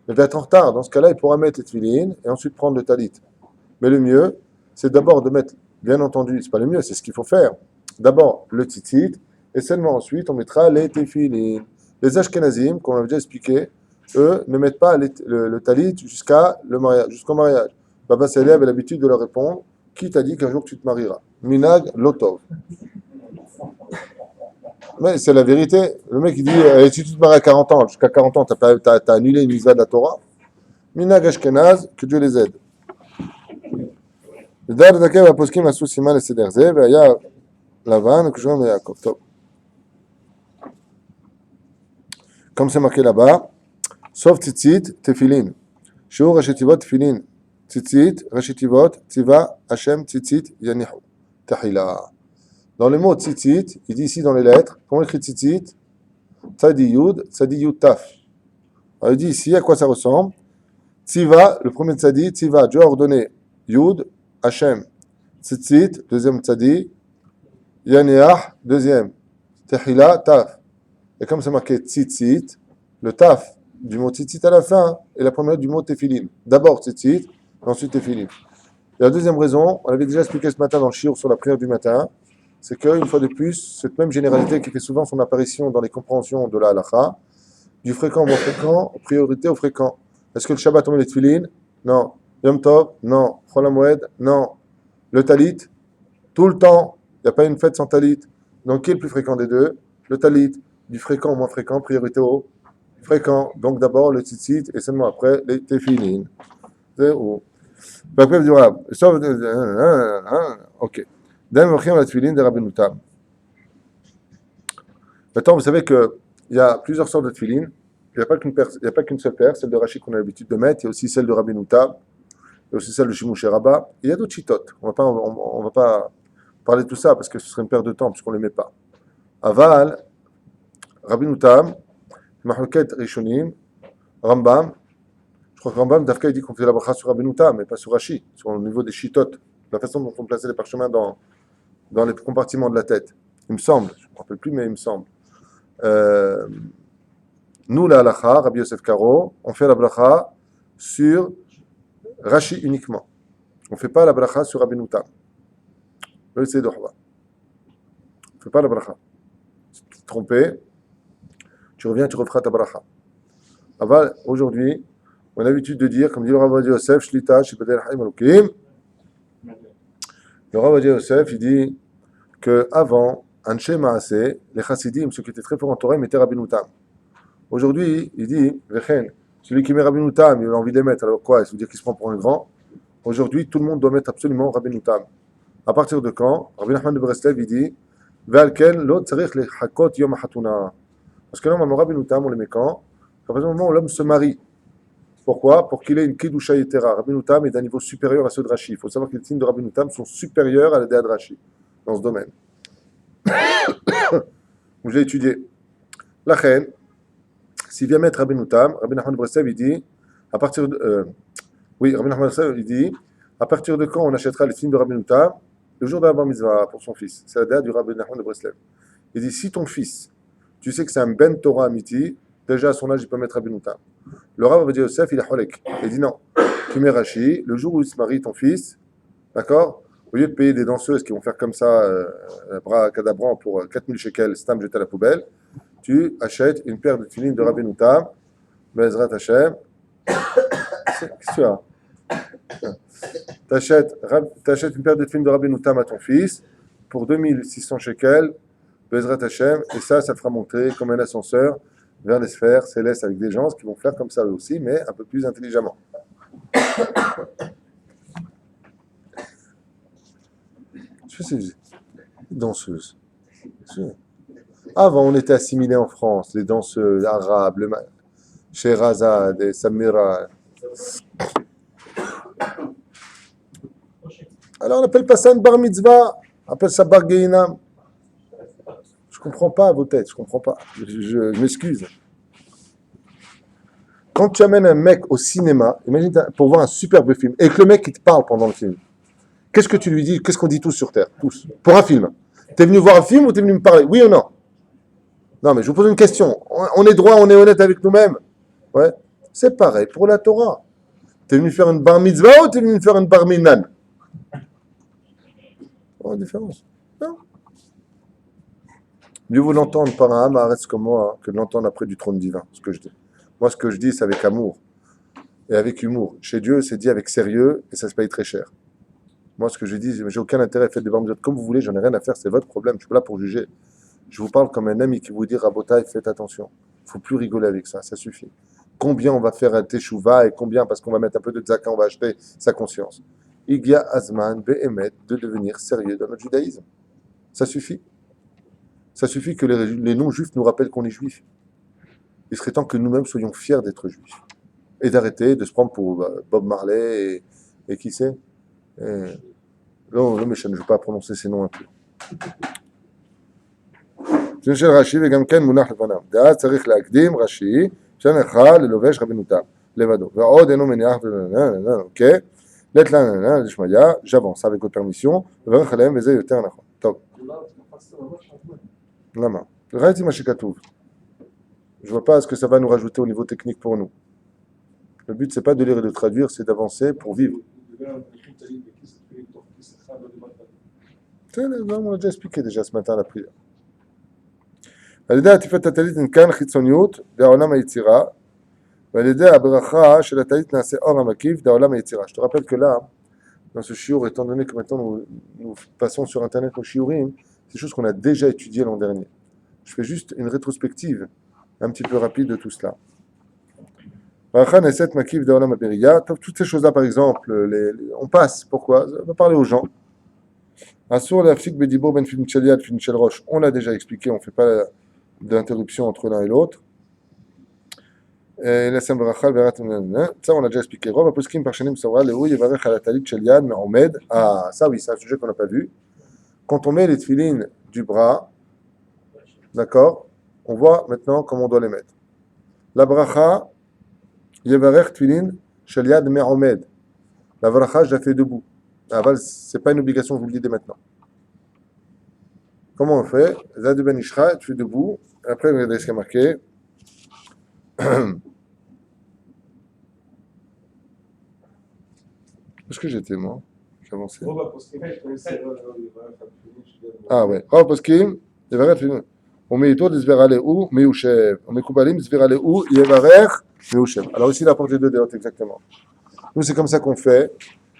Il va être en retard. Dans ce cas-là, il pourra mettre les tefilin et ensuite prendre le talit. Mais le mieux, c'est d'abord de mettre, bien entendu, c'est pas le mieux, c'est ce qu'il faut faire. D'abord le tzitzit et seulement ensuite on mettra les tefilin. Les Ashkenazim, comme on l'a déjà expliqué, eux ne mettent pas le talit jusqu'au mariage. Baba Saleh avait l'habitude de leur répondre, qui t'a dit qu'un jour tu te marieras? Minag Lotov. Mais c'est la vérité. Le mec il dit si tu te maries à 40 ans, jusqu'à 40 ans, t'as annulé une mitzvah de la Torah. Minag Ashkenaz, que Dieu les aide. לדעת דקה והפוסקים עשו סימן לסדר זה, והיה לבן וקשורם ליעקב. טוב. comme c'est marqué là-bas, sauf tzitzit, tefilin. שיעור ראשי תיבות תפילין. ציצית, ראשי תיבות, ציווה, השם, ציצית, יניחו. תחילה. Dans le mot tzitzit, il dit ici dans les lettres, comment on écrit tzitzit? Tzadi yud, tzadi yud taf. Alors il dit ici à quoi ça ressemble? Tziva, le premier tzadi, tziva, Dieu a ordonné, yud, Hashem, tzitzit, deuxième tzadi, yaneach, deuxième, tehila, taf. Et comme c'est marqué tzitzit, le taf du mot tzitzit à la fin est la première du mot tefilin. D'abord tzitzit, ensuite tefilin. Et la deuxième raison, on l'avait déjà expliqué ce matin dans le shiur sur la prière du matin, c'est qu'une fois de plus, cette même généralité qui fait souvent son apparition dans les compréhensions de la halakha, du fréquent au fréquent, priorité au fréquent. Est-ce que le Shabbat on met les tefilin? Non. Yom Tov? Non. Chol HaMoed? Non. Le talit? Tout le temps. Il n'y a pas une fête sans talit. Donc qui est le plus fréquent des deux? Le talit. Du fréquent au moins fréquent, priorité au fréquent. Donc d'abord le tzitzit et seulement après les tefilin. C'est où? Après, il voilà. Ok. Dan Mochim la tefilin de Rabbeinu Tam. Maintenant, vous savez qu'il y a plusieurs sortes de tefilin. Il n'y a pas qu'une seule paire, celle de Rashi qu'on a l'habitude de mettre. Il y a aussi celle de Rabbeinu Tam. Il y a aussi celle de Shimouche Rabba. Il y a d'autres chitotes. On va pas parler de tout ça parce que ce serait une perte de temps puisqu'on ne les met pas. Aval, Rabbeinu Tam, Mahloket Rishonim, Rambam. Je crois que Rambam, Dafka, il dit qu'on fait la bracha sur Rabbeinu Tam, mais pas sur Rashi, sur le niveau des chitotes, la façon dont on plaçait les parchemins dans les compartiments de la tête. Il me semble, je ne me rappelle plus, mais il me semble. Nous, la halacha, Rabbi Yosef Karo, on fait la bracha sur Rashi uniquement. On ne fait pas la bracha sur Rabbeinu Tam. Le c'est d'Orva. On ne fait pas la bracha. Si tu t'es trompé, tu reviens, tu referas ta bracha. Aval, aujourd'hui, on a l'habitude de dire, comme dit le Rav Ovadia Yosef, Shlita, Shibadel Haim Elokim. Le Rav Ovadia Yosef, il dit qu'avant, Anshe Maaseh, les Chassidim, ceux qui étaient très forts en Torah, ils mettaient Rabbeinu Tam. Aujourd'hui, il dit, Vechen, celui qui met Rabbeinu Tam, il a envie de les mettre, alors quoi? Ça veut dire qu'il se prend pour un grand. Aujourd'hui, tout le monde doit mettre absolument Rabbeinu Tam. À partir de quand? Rabbi Nachman de Breslev, il dit, Ve'alken, lo tzarich le hakot yom hatuna. Parce que normalement, Rabbeinu Tam, on les met quand? À partir du moment où l'homme se marie. Pourquoi? Pour qu'il ait une Kedusha Yetera. Rabbeinu Tam est d'un niveau supérieur à ceux de Rashi. Il faut savoir que les signes de Rabbeinu Tam sont supérieurs à la déa de Rashi dans ce domaine. Donc j'ai étudié. La reine, s'il vient mettre Rabbeinu Tam, Rabbi Nachman de Breslev, il dit, à partir de. Rabbi Nachman de Breslev, il dit, à partir de quand on achètera les signes de Rabbeinu Tam? Le jour de la bar mitzvah pour son fils. C'est la déa du Rabbi Nachman de Breslev. Il dit, si ton fils, tu sais que c'est un ben Torah amiti, déjà à son âge, il peut mettre Rabbeinu Tam. Le Rav Ovadia Yosef, il a cholek. Il dit non, tu mets Rashi, le jour où il se marie, ton fils, d'accord, au lieu de payer des danseuses qui vont faire comme ça, bras cadabran pour 4000 shekels, stam jeté à la poubelle, tu achètes une paire de tefilin de Rabbeinu Tam, Bezrat Hashem. Qu'est-ce que tu as? T'achètes une paire de tefilin de Rabbeinu Tam à ton fils pour 2600 shekels, Bezrat Hashem, et ça fera monter comme un ascenseur vers les sphères célestes avec des gens qui vont faire comme ça eux aussi, mais un peu plus intelligemment. Je sais, danseuses. Avant, on était assimilés en France, les danseuses arabes, Sherazade et Samira. Alors on n'appelle pas ça une bar mitzvah, on appelle ça bar geinam. Je comprends pas vos têtes, je comprends pas. Je m'excuse. Quand tu amènes un mec au cinéma, imagine pour voir un superbe film, et que le mec il te parle pendant le film, qu'est-ce que tu lui dis? Qu'est-ce qu'on dit tous sur Terre? Tous. Pour un film. T'es venu voir un film ou t'es venu me parler? Oui ou non? Non, mais je vous pose une question. On est droit, on est honnête avec nous-mêmes. Ouais. C'est pareil pour la Torah. T'es venu faire une bar mitzvah ou t'es venu faire une bar minan? Oh, différence. Non. Mieux vaut l'entendre par un Hamaretz comme moi que de l'entendre après du trône divin, ce que je dis. Moi, ce que je dis, c'est avec amour et avec humour. Chez Dieu, c'est dit avec sérieux et ça se paye très cher. Moi, ce que je dis, j'ai aucun intérêt, faites des bar mitzvot comme vous voulez, j'en ai rien à faire, c'est votre problème, je suis pas là pour juger. Je vous parle comme un ami qui vous dit, Rabotai, faites attention. Il ne faut plus rigoler avec ça, ça suffit. Combien on va faire un teshuva et combien, parce qu'on va mettre un peu de tzaka, on va acheter sa conscience. Igya Azman, Behemet, de devenir sérieux dans notre judaïsme. Ça suffit. Ça suffit que les non-juifs nous rappellent qu'on est juifs. Il serait temps que nous-mêmes soyons fiers d'être juifs. Et d'arrêter de se prendre pour Bob Marley et qui c'est non, mais je ne veux pas prononcer ces noms un peu. של רש"י וגם כן מונח לפניו. דאז צריך להקדים רש"י, שנחה ללובש רבנו תם, לבדו. ועוד אינו מניח, אוקיי? לית לננה לשמיה, j'avance avec votre permission, לברך עליהם וזה יותר נכון. טוב. למה? ראיתי מה שכתוב. Je vois pas ce que ça va nous rajouter au niveau technique pour nous. Le but c'est pas de lire et de traduire, c'est d'avancer pour vivre. On a déjà expliqué déjà ce matin la prière. על ידי עטיפת הטלית נתקן חיצוניות בעולם היצירה, ועל ידי הברכה של הטלית נעשה אור המקיף בעולם היצירה. Je te rappelle que là, dans ce shiur, étant donné que maintenant nous passons sur Internet nos shiurim, c'est des choses qu'on a déjà étudiées l'an dernier. Je fais juste une rétrospective un petit peu rapide de tout cela. Toutes ces choses-là, par exemple, on passe. Pourquoi? On va parler aux gens. On l'a déjà expliqué, on ne fait pas d'interruption entre l'un et l'autre. Ça, on a déjà expliqué. Ah, ça oui, c'est un sujet qu'on n'a pas vu. Quand on met les tefilines du bras, d'accord, on voit maintenant comment on doit les mettre. La bracha, yevarech tefilin shel yad me'omed. La bracha, je la fais debout. C'est pas une obligation, je vous le dis dès maintenant. Comment on fait? Zad ben Ishra, tu fais debout. Après, regardez ce qui est marqué. Où est-ce que j'étais, moi? J'ai avancé. Ah ouais. Rav poskim, yevarech tefilin. ומאיתו דסבר עליהו מיושב, ומקובלים דסבר עליהו יברך מיושב. Alors ici, il a apporté deux déotes exactement. Nous, c'est comme ça qu'on fait.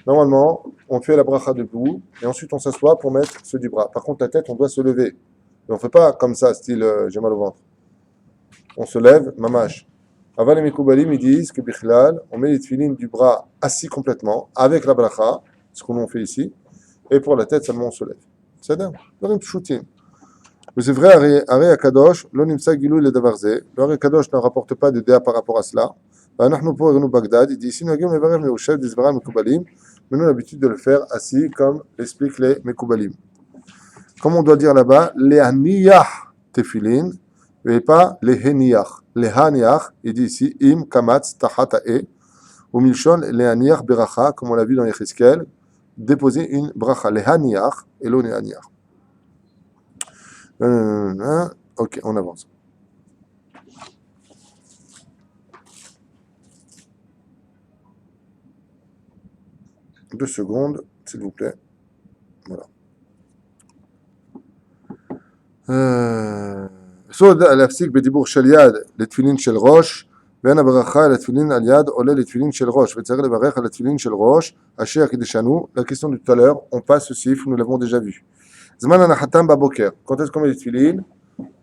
Normalement, on fait la bracha debout, et ensuite on s'assoit pour mettre ceux du bras. Par contre, la tête, on doit se lever. Et on ne fait pas comme ça, style j'ai mal au ventre. On se lève, mamash. Avant les Mekoubalim, ils disent que Bichlal, on met les tefilines du bras assis complètement, avec la bracha, ce qu'on fait ici, et pour la tête, seulement on se lève. C'est-à-dire, le shooting. Mais c'est vrai, Aré Akadosh, l'onimsa gilou le davarze. Le Aré Akadosh ne rapporte pas de déa par rapport à cela. Nous pour nous Bagdad, il dit ici nous avons mevarer meushev des zvara mekoubalim, mais nous on a l'habitude de le faire assis, comme l'expliquent les mekoubalim. Comme on doit dire là-bas, les haniyah tefilin, et pas les heniyah. Les haniyah, il dit ici im kamatz tahatae, ou milshon les haniyah beracha, comme on l'a vu dans Yecheskel, déposer une bracha. Les haniyah et l'on est haniyah. Ok, on avance. Deux secondes, s'il vous plaît. Voilà. סוד להפסיק בדיבור של יד לתפילין של ראש, ואין הברכה לתפילין על יד עולה לתפילין של ראש, וצריך לברך על התפילין של ראש, אשר קידשנו. La question de tout à l'heure, on passe ce chiffre, nous l'avons déjà vu. זמן הנחתם בבוקר. Quand est-ce qu'on met les tefilines?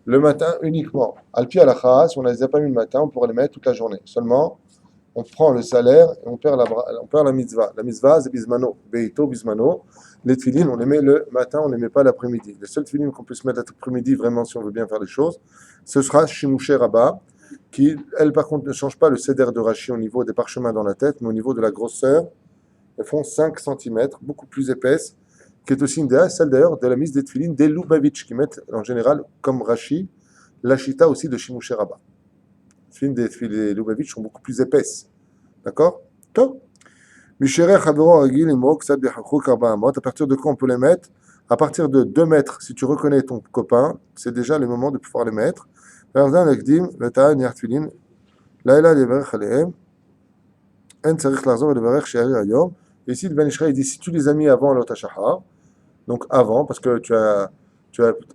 Le matin uniquement. Al-pi al-akha, si on ne les a pas mis le matin, on pourrait les mettre toute la journée. Seulement, on prend le salaire et on perd la mitzvah. La mitzvah, c'est bismano. Beito, bismano. Les tefilines, on les met le matin, on ne les met pas l'après-midi. Les seules tefilines qu'on peut se mettre l'après-midi, vraiment, si on veut bien faire les choses, ce sera Shimouché Rabba, qui, elle, par contre, ne change pas le céder de Rashi au niveau des parchemins dans la tête, mais au niveau de la grosseur, elles font 5 cm, beaucoup plus épaisses, qui est aussi une idéale, celle d'ailleurs de la mise des tefilines des Lubavitch, qui mettent en général, comme Rashi, la chita aussi de Shimouché Rabba. Les tefilines des Lubavitch sont beaucoup plus épaisses. D'accord? Top. À partir de quand on peut les mettre? À partir de 2 mètres, si tu reconnais ton copain, c'est déjà le moment de pouvoir les mettre. Ici, le Ben Ishra, il dit si tu les as mis avant l'Otashahar, donc avant, parce que tu as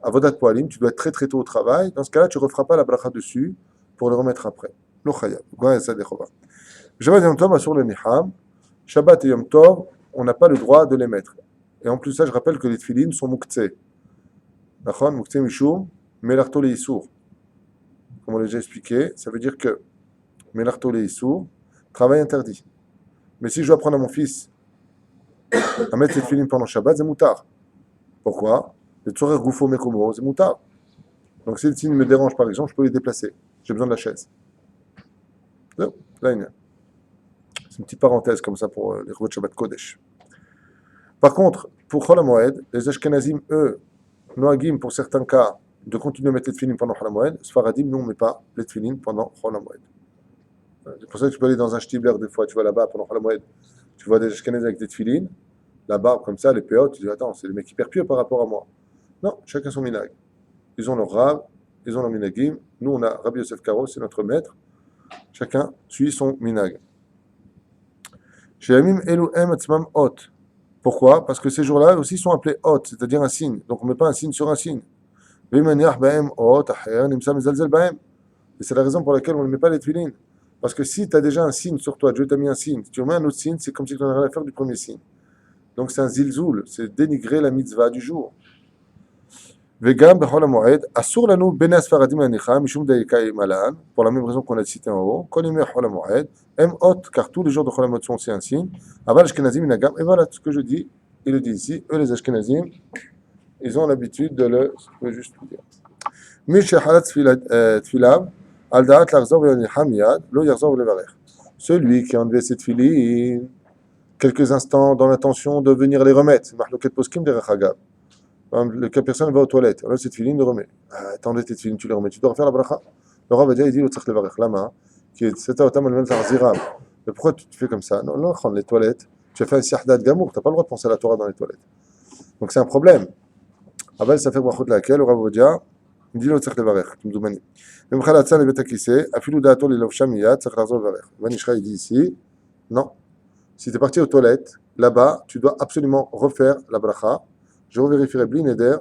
Avodat Poalim, tu dois être très très tôt au travail, dans ce cas-là, tu ne referas pas la bracha dessus pour le remettre après. Lo chayab. Shabbat et Yom Tov, sur le Niham. Shabbat et Yom Tov, on n'a pas le droit de les mettre. Et en plus, ça, je rappelle que les tefilines sont muktzeh. D'accord? Muktzeh mishum, melarto le yisur. Comme on l'a déjà expliqué, ça veut dire que melarto le yisur, travail interdit. Mais si je dois apprendre à mon fils à mettre les tefilines pendant Shabbat, c'est moutar. Pourquoi? Les tzorer goufo mekomo, c'est moutar. Donc si les tefilines me dérangent, par exemple, je peux les déplacer. J'ai besoin de la chaise. Là, c'est une petite parenthèse comme ça pour les Revot Shabbat Kodesh. Par contre, pour Chol HaMoed, les Ashkenazim, eux, Noagim, pour certains cas, de continuer à mettre les tefilines pendant Chol HaMoed. Sfaradim, nous, on ne met pas les tefilines pendant Chol HaMoed. C'est pour ça que tu peux aller dans un shtibler des fois, tu vas là-bas pendant Chol HaMoed, tu vois des Ashkenazim avec des tefilines, la barbe comme ça, les péots, tu dis attends, c'est des mecs hyper pieux par rapport à moi. Non, chacun son minag. Ils ont leur rab, ils ont leur minagim. Nous, on a Rabbi Yosef Karo, c'est notre maître. Chacun suit son minag. Pourquoi? Parce que ces jours-là aussi sont appelés hot, c'est-à-dire un signe. Donc on ne met pas un signe sur un signe. Et c'est la raison pour laquelle on ne met pas les tefilines. Parce que si tu as déjà un signe sur toi, Dieu t'a mis un signe, si tu remets un autre signe, c'est comme si tu n'en avais rien à faire du premier signe. Donc c'est un zilzoul, c'est dénigrer la mitzvah du jour. Vegam bechol hamoed, asur lanu bene asfaradim lanicha, mishum daïkai malan, pour la même raison qu'on a cité en haut, kol yimei chol hamoed, em hot, car tous les jours de chol hamoed sont aussi un signe, aval ashkenazim inagam, et voilà ce que je dis, il le dit ici, eux les ashkenazim, ils ont l'habitude de le, je vais juste vous dire. מי שחלת תפיליו על דעת לחזור ולניחה מיד, לא יחזור ולברך. Celui qui a enlevé ses tefilines quelques instants dans l'intention de venir les remettre, c'est marloquet poskim derech hagav. La personne va aux toilettes, alors cette tefilines le remet. T'as enlevé tes tefilines, tu les remets, tu dois refaire la bracha. Le Rav Adia, il dit, le tzach levarech, lama, qui est c'est otam al-mel tarziram. Mais pourquoi tu fais comme ça? Non, non, les toilettes, tu as fait un siahdat gamour, t'as pas le droit de penser à la Torah dans les toilettes. Donc c'est un problème. Aval, ça fait brachot laquelle, le Rav Adia, il dit לו צריך לברך, כמדומני. ומחל יצא לבית הכיסא, אפילו דעתו ללבשה מיד, צריך לחזור לברך. ואני שלך, il dit ici, non. Si tu es parti aux toilettes, là-bas, tu dois absolument refaire la bracha. Je revérifierai bli neder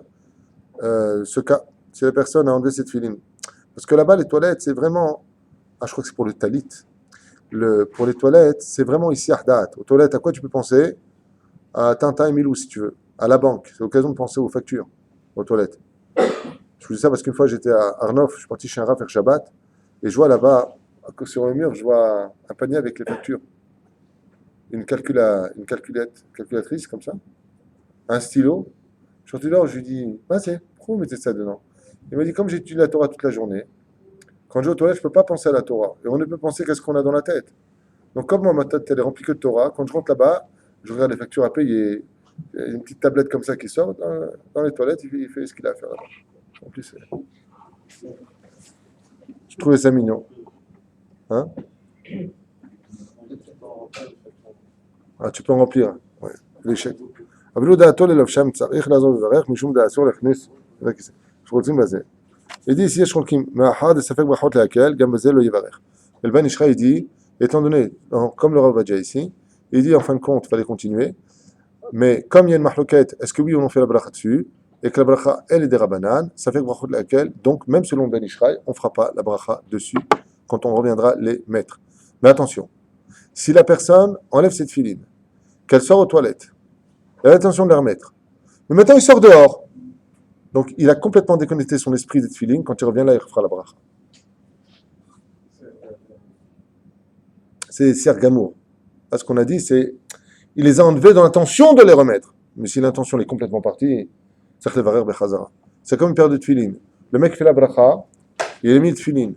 ce cas, si la personne a enlevé cette filine. Parce que là-bas, les toilettes, c'est vraiment, je crois que c'est pour le talit. Pour les toilettes, c'est vraiment ici ahdat. Aux toilettes, à quoi tu peux penser? À Tintin et Milou, si tu veux. À la banque. C'est l'occasion de penser aux factures, aux toilettes. Je vous dis ça parce qu'une fois j'étais à Arnof, je suis parti chez un Rav faire Shabbat, et je vois là-bas, sur le mur, je vois un panier avec les factures. Une calculatrice comme ça, un stylo. Je suis sorti là, je lui dis, pourquoi vous mettez ça dedans? Il m'a dit, comme j'étudie la Torah toute la journée, quand je vais aux toilettes, je ne peux pas penser à la Torah. Et on ne peut penser qu'à ce qu'on a dans la tête. Donc comme moi, ma tête, elle est remplie que de Torah, quand je rentre là-bas, je regarde les factures à payer, il y a une petite tablette comme ça qui sort, dans les toilettes, il fait ce qu'il a à faire là-bas. En plus, je trouvais ça mignon. Hein? Ah, tu peux en remplir. Ouais. L'échec. Il dit ici, le Ben Ishra, il dit, étant donné, comme le Rav Adja ici, il dit en fin de compte, il fallait continuer, mais comme il y a une mahloquette, est-ce que oui on fait la bracha dessus? Et que la bracha, elle est des rabanan, ça fait que brachot laquelle, donc même selon Ben Ishraï, on ne fera pas la bracha dessus quand on reviendra les mettre. Mais attention, si la personne enlève cette filine, qu'elle sort aux toilettes, elle a l'intention de la remettre, mais maintenant il sort dehors, donc il a complètement déconnecté son esprit de filine, quand il revient là, il fera la bracha. C'est sergamour. Là, ce qu'on a dit, c'est, il les a enlevés dans l'intention de les remettre, mais si l'intention est complètement partie, c'est comme une paire de tefilines. Le mec fait la bracha, il a mis de tefilines.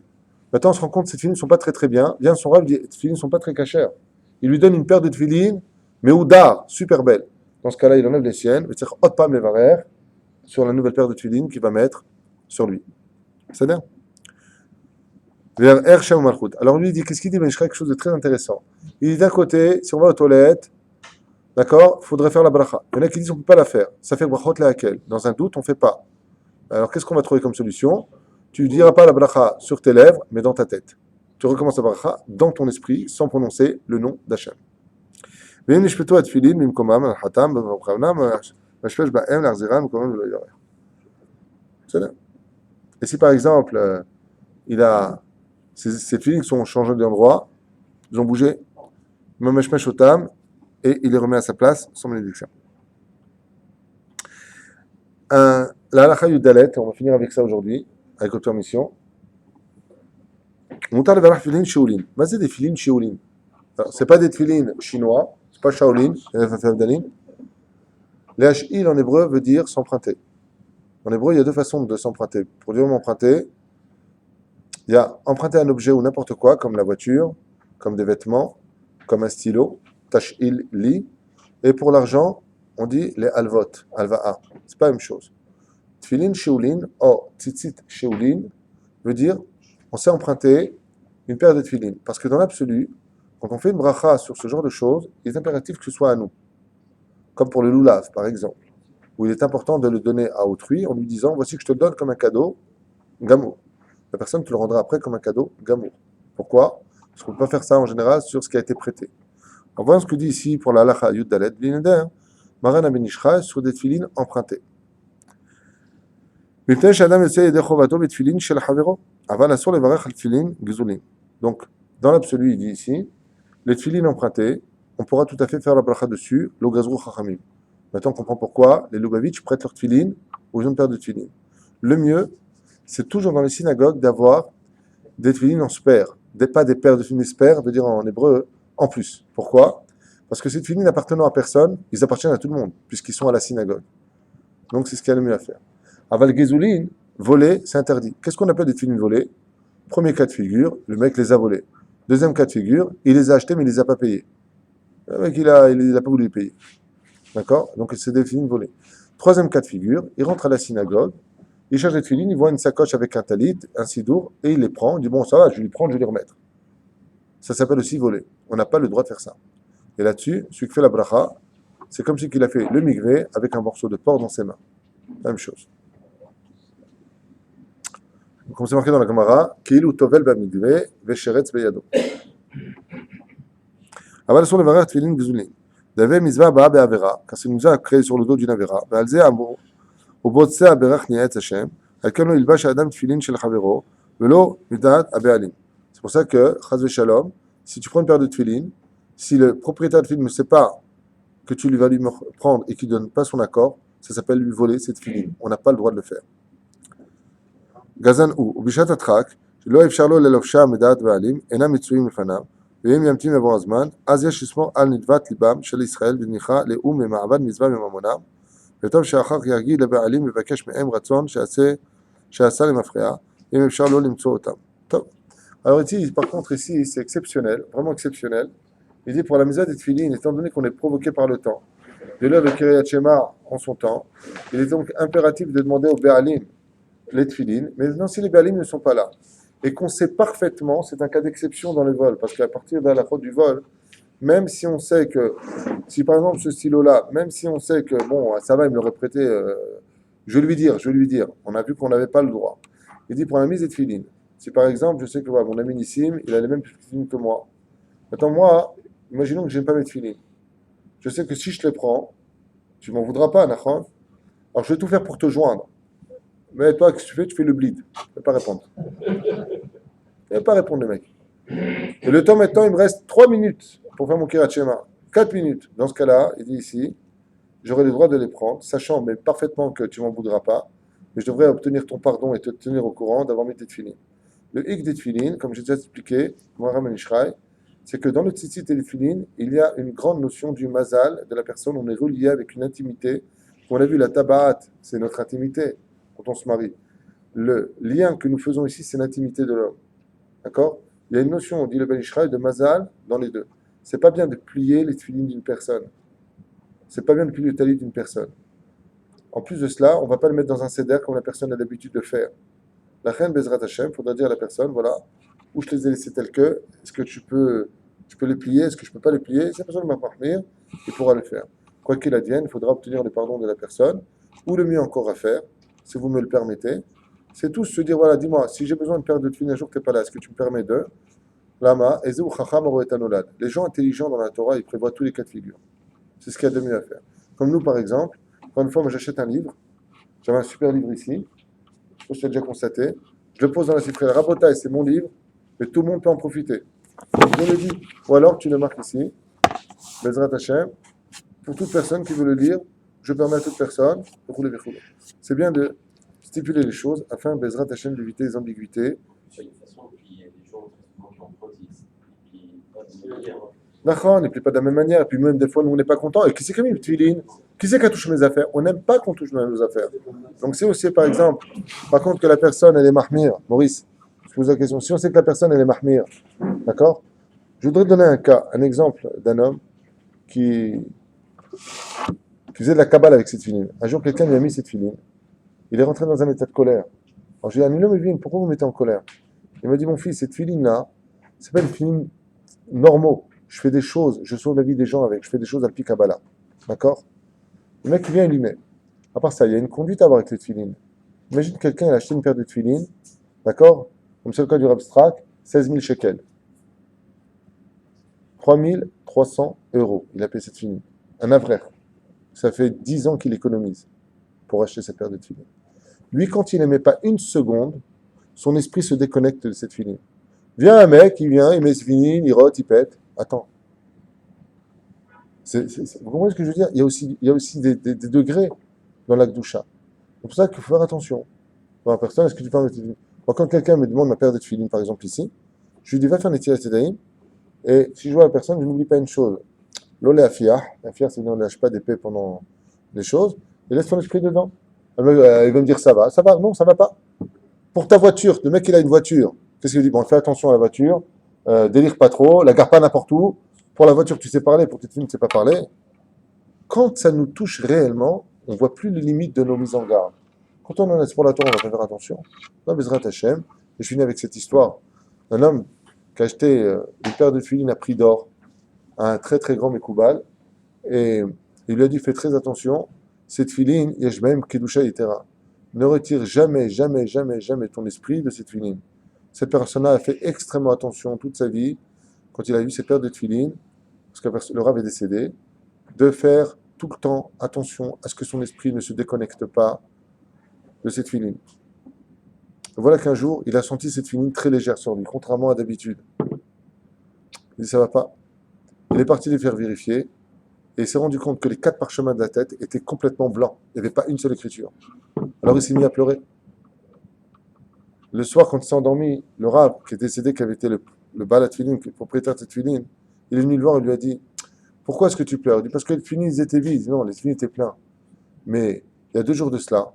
Maintenant, on se rend compte que ces tefilines ne sont pas très très bien. Vient son Rav, dit les tefilines ne sont pas très cachères. Il lui donne une paire de tefilines, mais oudar, super belle. Dans ce cas-là, il enlève les siennes, il tire hot pam les varer sur la nouvelle paire de tefilines qu'il va mettre sur lui. C'est-à-dire vers Ershem Malchut. Alors lui, il dit, qu'est-ce qu'il dit? Ben, je ferai quelque chose de très intéressant. Il dit d'un côté, si on va aux toilettes, d'accord, il faudrait faire la bracha. Il y en a qui disent qu'on ne peut pas la faire. Ça fait brachot laquelle. Dans un doute, on ne fait pas. Alors qu'est-ce qu'on va trouver comme solution? Tu ne diras pas la bracha sur tes lèvres, mais dans ta tête. Tu recommences la bracha dans ton esprit, sans prononcer le nom d'Hachem. Et si par exemple, ces filines sont changées d'endroit, ils ont bougé, et il les remet à sa place sans bénédiction. La halakha yudalet, on va finir avec ça aujourd'hui, avec votre permission. Montar le varach filin shaolin. Mais c'est des filines shaolin. Alors, c'est pas des filines chinois, c'est pas shaolin, les hashil en hébreu veut dire s'emprunter. En hébreu, il y a deux façons de s'emprunter. Pour dire m'emprunter, il y a emprunter un objet ou n'importe quoi, comme la voiture, comme des vêtements, comme un stylo, tashil li. Et pour l'argent, on dit les alvot, alva'a. C'est pas la même chose. Tfilin sheulin, tzitzit sheulin, veut dire on s'est emprunté une paire de tfilin. Parce que dans l'absolu, quand on fait une bracha sur ce genre de choses, il est impératif que ce soit à nous. Comme pour le loulav, par exemple, où il est important de le donner à autrui en lui disant voici que je te le donne comme un cadeau, gamour. La personne te le rendra après comme un cadeau, gamour. Pourquoi? Parce qu'on ne peut pas faire ça en général sur ce qui a été prêté. En voyant ce que dit ici pour la halakha yud dalet, l'ineder, Maran Ben Ishraï sur des tefilines empruntées. Donc, dans l'absolu, il dit ici, les tefilines empruntées, on pourra tout à fait faire la bracha dessus, lo gazrou chachamim. Maintenant, on comprend pourquoi les Lubavitch prêtent leurs tefilines aux une paire de tefilines. Le mieux, c'est toujours dans les synagogues d'avoir des tefilines en spare. Pas des paires de tefilines spare, veut dire en hébreu, en plus. Pourquoi? Parce que ces tefilines n'appartenant à personne, ils appartiennent à tout le monde, puisqu'ils sont à la synagogue. Donc c'est ce qu'il y a le mieux à faire. Aval Gezulin, voler, c'est interdit. Qu'est-ce qu'on appelle des tefilines volées? Premier cas de figure, le mec les a volés. Deuxième cas de figure, il les a achetés mais il les a pas payés. Le mec il a pas voulu les payer. D'accord? Donc c'est des tefilines volées. Troisième cas de figure, il rentre à la synagogue, il cherche des tefilines, il voit une sacoche avec un talit, un sidour, et il les prend, il dit bon ça va, je vais les prendre, je vais les remettre. Ça s'appelle aussi voler. On n'a pas le droit de faire ça. Et là-dessus, celui qui fait la bracha, c'est comme si il a fait le mikvé avec un morceau de porc dans ses mains. Même chose. Comme c'est marqué dans la Gemara, Ki'ilu tovel b'mikvé ve'sheretz beyado. Aval sur le varer tefilin gzulin. D'ave mizvah ba'a be'avera, car c'est une mizvah créée sur le dos d'une avera. Ve'al ze amro, ובוצע הברך ניאץ השם, על כן לא ילבש האדם תפילין של חברו, ולא מדעת הבעלים. C'est pour ça que, chas v'shalom, si tu prends une paire de tefilin, si le propriétaire de tefilin ne sait pas que tu lui vas lui prendre et qu'il ne donne pas son accord, ça s'appelle lui voler cette tefilin. On n'a pas le droit de le faire. גזן הוא, ובשעת הדחק, שלא אפשר לו ללובשה מדעת בעלים, אינם מצויים לפניו, ואם ימתין לבוא הזמן, אז יש לשמור על נדבת ליבם של ישראל ותמיכה לאום ממעבד מזבח מממונם, וטוב שאחר כך יגיד לבעלים מבקש מהם רצון שעשה למפרע, אם אפשר לא למצוא אותם. טוב. Alors ici, par contre, ici, c'est exceptionnel, vraiment exceptionnel. Il dit pour la misère des tefilines, étant donné qu'on est provoqué par le temps, de l'œuvre de Kiryat Shema en son temps, il est donc impératif de demander aux Béalim les tefilines, mais non, si les Béalim ne sont pas là, et qu'on sait parfaitement, c'est un cas d'exception dans le vol, parce qu'à partir de la faute du vol, même si on sait que, si par exemple ce stylo-là, même si on sait que, bon, ça va, il me l'aurait prêté, je vais lui dire, on a vu qu'on n'avait pas le droit. Il dit pour la mise des tefilines, si par exemple, je sais que voilà, mon ami Nissim, il a les mêmes tefilines que moi. Maintenant, moi, imaginons que je n'aime pas mes tefilines. Je sais que si je les prends, tu m'en voudras pas, Nachon. Alors je vais tout faire pour te joindre. Mais toi, qu'est-ce que tu fais? Tu fais le bleed. Tu ne vas pas répondre. Il ne va pas répondre, le mec. Et le temps maintenant, il me reste 3 minutes pour faire mon Kiryat Shema. 4 minutes. Dans ce cas-là, il dit ici, j'aurai le droit de les prendre, sachant mais parfaitement que tu ne m'en voudras pas, mais je devrais obtenir ton pardon et te tenir au courant d'avoir mis tes tefilines. Le hic des tefilines, comme j'ai déjà expliqué, Moharam Enishraï, c'est que dans le tzitzit et les tefilines, il y a une grande notion du mazal de la personne. On est relié avec une intimité. On a vu la tabaat, c'est notre intimité quand on se marie. Le lien que nous faisons ici, c'est l'intimité de l'homme. D'accord? Il y a une notion, on dit le Ben Ishraï, de mazal dans les deux. C'est pas bien de plier les tefilines d'une personne. C'est pas bien de plier le talit d'une personne. En plus de cela, on ne va pas le mettre dans un seder comme la personne a l'habitude de faire. La reine Bezrat Hashem, il faudra dire à la personne, voilà, où je les ai laissés tels que, est-ce que tu peux les plier, est-ce que je ne peux pas les plier? Si la personne va parvenir, il pourra le faire. Quoi qu'il advienne, il faudra obtenir le pardon de la personne, ou le mieux encore à faire, si vous me le permettez, c'est tous se dire, voilà, dis-moi, si j'ai besoin de perdre de tefilin un jour que tu n'es pas là, est-ce que tu me permets de? Lama, Ezeu Chacham Oroetanolad. Les gens intelligents dans la Torah, ils prévoient tous les cas de figure. C'est ce qu'il y a de mieux à faire. Comme nous, par exemple, quand une fois, moi j'achète un livre, j'avais un super livre ici, je pense que tu as déjà constaté, je le pose dans la cifrée, Rabotai, c'est mon livre, mais tout le monde peut en profiter. Je le dis. Ou alors, tu le marques ici, Bezrat Hashem, pour toute personne qui veut le lire, je permets à toute personne, c'est bien de stipuler les choses afin, Bezrat Hashem, d'éviter les ambiguïtés. Il y a une façon, puis il y a des gens qui en produisent. Puis pas de manière. D'accord, on ne plie pas de la même manière, et puis même des fois, nous, on n'est pas content. Et qui c'est qui a mis le tefilin? Qui c'est qui a touché mes affaires? On n'aime pas qu'on touche nos affaires. Donc, si aussi, par exemple, par contre, que la personne, elle est mahmir, Maurice, je pose la question, si on sait que la personne, elle est mahmir, d'accord? Je voudrais te donner un cas, un exemple d'un homme qui faisait de la cabale avec cette filine. Un jour, quelqu'un lui a mis cette filine. Il est rentré dans un état de colère. Alors, j'ai dit, Anilo Mevin, pourquoi vous mettez en colère? Il m'a dit, mon fils, cette filine-là, c'est pas une filine normale. Je fais des choses, je sauve la vie des gens avec, je fais des choses à pi Kabbalah. D'accord? Le mec qui vient, il lui met. À part ça, il y a une conduite à avoir avec les tefilines. Imagine quelqu'un, il a acheté une paire de tefilines, d'accord? Comme c'est le cas du Rabstrak, 16 000 shekels. 3 300 €. Il a payé cette filine. Un avraire. Ça fait 10 ans qu'il économise pour acheter cette paire de tefilines. Lui, quand il n'aimait pas une seconde, son esprit se déconnecte de cette filine. Vient un mec, il vient, il met ses filines, il rote, il pète. Attends. Vous comprenez ce que je veux dire? Il y a aussi des degrés dans la Kedusha. C'est pour ça qu'il faut faire attention. Bon, personne, est-ce que tu peux mettre tefilin? Moi, quand quelqu'un me demande ma paire de tefilin, par exemple ici, je lui dis va faire Netilat Yadayim, et si je vois la personne, je n'oublie pas une chose. L'olé afiyah, afiyah, c'est qu'on ne lâche pas d'épée pendant les choses, et laisse ton esprit dedans. Il va me dire ça va, non, ça va pas. Pour ta voiture, le mec il a une voiture, qu'est-ce qu'il dit? Bon, fais attention à la voiture, délire pas trop, la gare pas n'importe où. Pour la voiture, tu sais parler, pour tes films, tu sais pas parler. Quand ça nous touche réellement, on voit plus les limites de nos mises en garde. Quand on en est pour la Torah, on va faire attention. Non, Bezrat Hashem, et je finis avec cette histoire d'un homme qui a acheté une paire de filines à prix d'or à un très très grand Mekoubal, et il lui a dit fais très attention, cette filine, Yeshbem Kedusha Yetera. Ne retire jamais, jamais, jamais, jamais ton esprit de cette filine. Cette personne-là a fait extrêmement attention toute sa vie, quand il a vu cette paire de tefilines, parce que le Rav est décédé, de faire tout le temps attention à ce que son esprit ne se déconnecte pas de cette filine. Voilà qu'un jour, il a senti cette filine très légère sur lui, contrairement à d'habitude. Il dit ça va pas. Il est parti les faire vérifier, et il s'est rendu compte que les 4 parchemins de la tête étaient complètement blancs. Il n'y avait pas une seule écriture. Alors il s'est mis à pleurer. Le soir, quand il s'est endormi, le Rav, qui est décédé, qui avait été le Baal Tefilin, le propriétaire de cette filine, il est venu le voir et lui a dit pourquoi est-ce que tu pleures? Il dit parce que les filines étaient vides. Non, les filines étaient pleins. Mais il y a 2 jours de cela,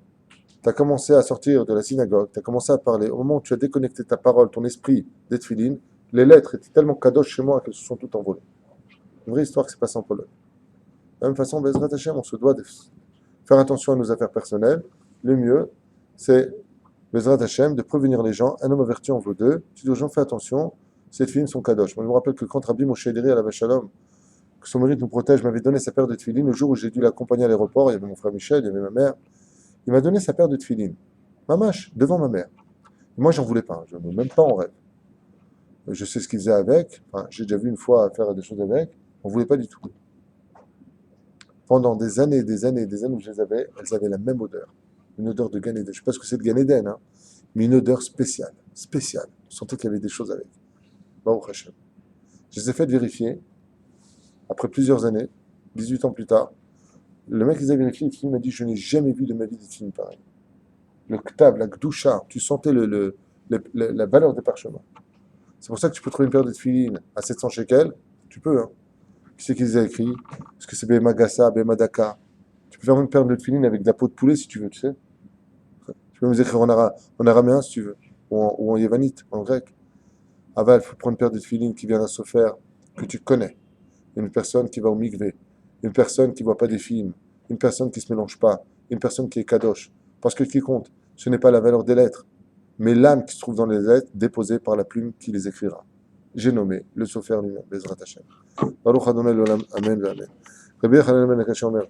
tu as commencé à sortir de la synagogue, tu as commencé à parler. Au moment où tu as déconnecté ta parole, ton esprit des tefilines, les lettres étaient tellement kadosh chez moi qu'elles se sont toutes envolées. Une vraie histoire qui s'est passée en Pologne. De la même façon, Bezrat Hashem, on se doit de faire attention à nos affaires personnelles. Le mieux, c'est Bezrat Hashem, de prévenir les gens. Un homme averti en vaut 2. Tu dis aux gens, fais attention, ces filines sont kadosh. Moi, je me rappelle que quand Rabbi Moshe Ederi à la Shalom, que son mérite nous protège, m'avait donné sa paire de tefilines. Le jour où j'ai dû l'accompagner à l'aéroport, il y avait mon frère Michel, il y avait ma mère. Il m'a donné sa paire de tefilines. Mamache, devant ma mère. Et moi, j'en voulais pas. Je ne veux même pas en rêve. Je sais ce qu'il faisait avec. Enfin, j'ai déjà vu une fois faire des choses avec. On ne voulait pas du tout. Pendant des années, des années, des années où je les avais, elles avaient la même odeur. Une odeur de Gan Eden. Je ne sais pas ce que c'est de Gan Eden, hein, mais une odeur spéciale. Spéciale. Je sentais qu'il y avait des choses avec. Baruch Hashem. Je les ai fait vérifier. Après plusieurs années, 18 ans plus tard, le mec qui les a vérifiés, il m'a dit je n'ai jamais vu de ma vie des films pareils. Le ktab, la gdoucha, tu sentais la valeur des parchemins. C'est pour ça que tu peux trouver une paire de tefilines à 700 shekels. Tu peux, hein. Qui c'est qui les a écrits? Est-ce que c'est Bema Gassa, Bema Daka? Tu peux faire une paire de tefilines avec de la peau de poulet si tu veux, tu sais. Tu peux nous écrire en araméen si tu veux, ou en yévanite, en grec. Aval, il faut prendre une paire de tefilines qui vient d'un sofer que tu connais. Une personne qui va au mikvé, une personne qui ne voit pas des films, une personne qui ne se mélange pas, une personne qui est kadosh. Parce que ce qui compte, ce n'est pas la valeur des lettres, mais l'âme qui se trouve dans les lettres déposée par la plume qui les écrira. J'ai nommé le sofer lui-même, Bezrat Hashem. Baruch Adonai l'olam, Amen, Amen. Rabbi Yochanan ben Zakkai Omer,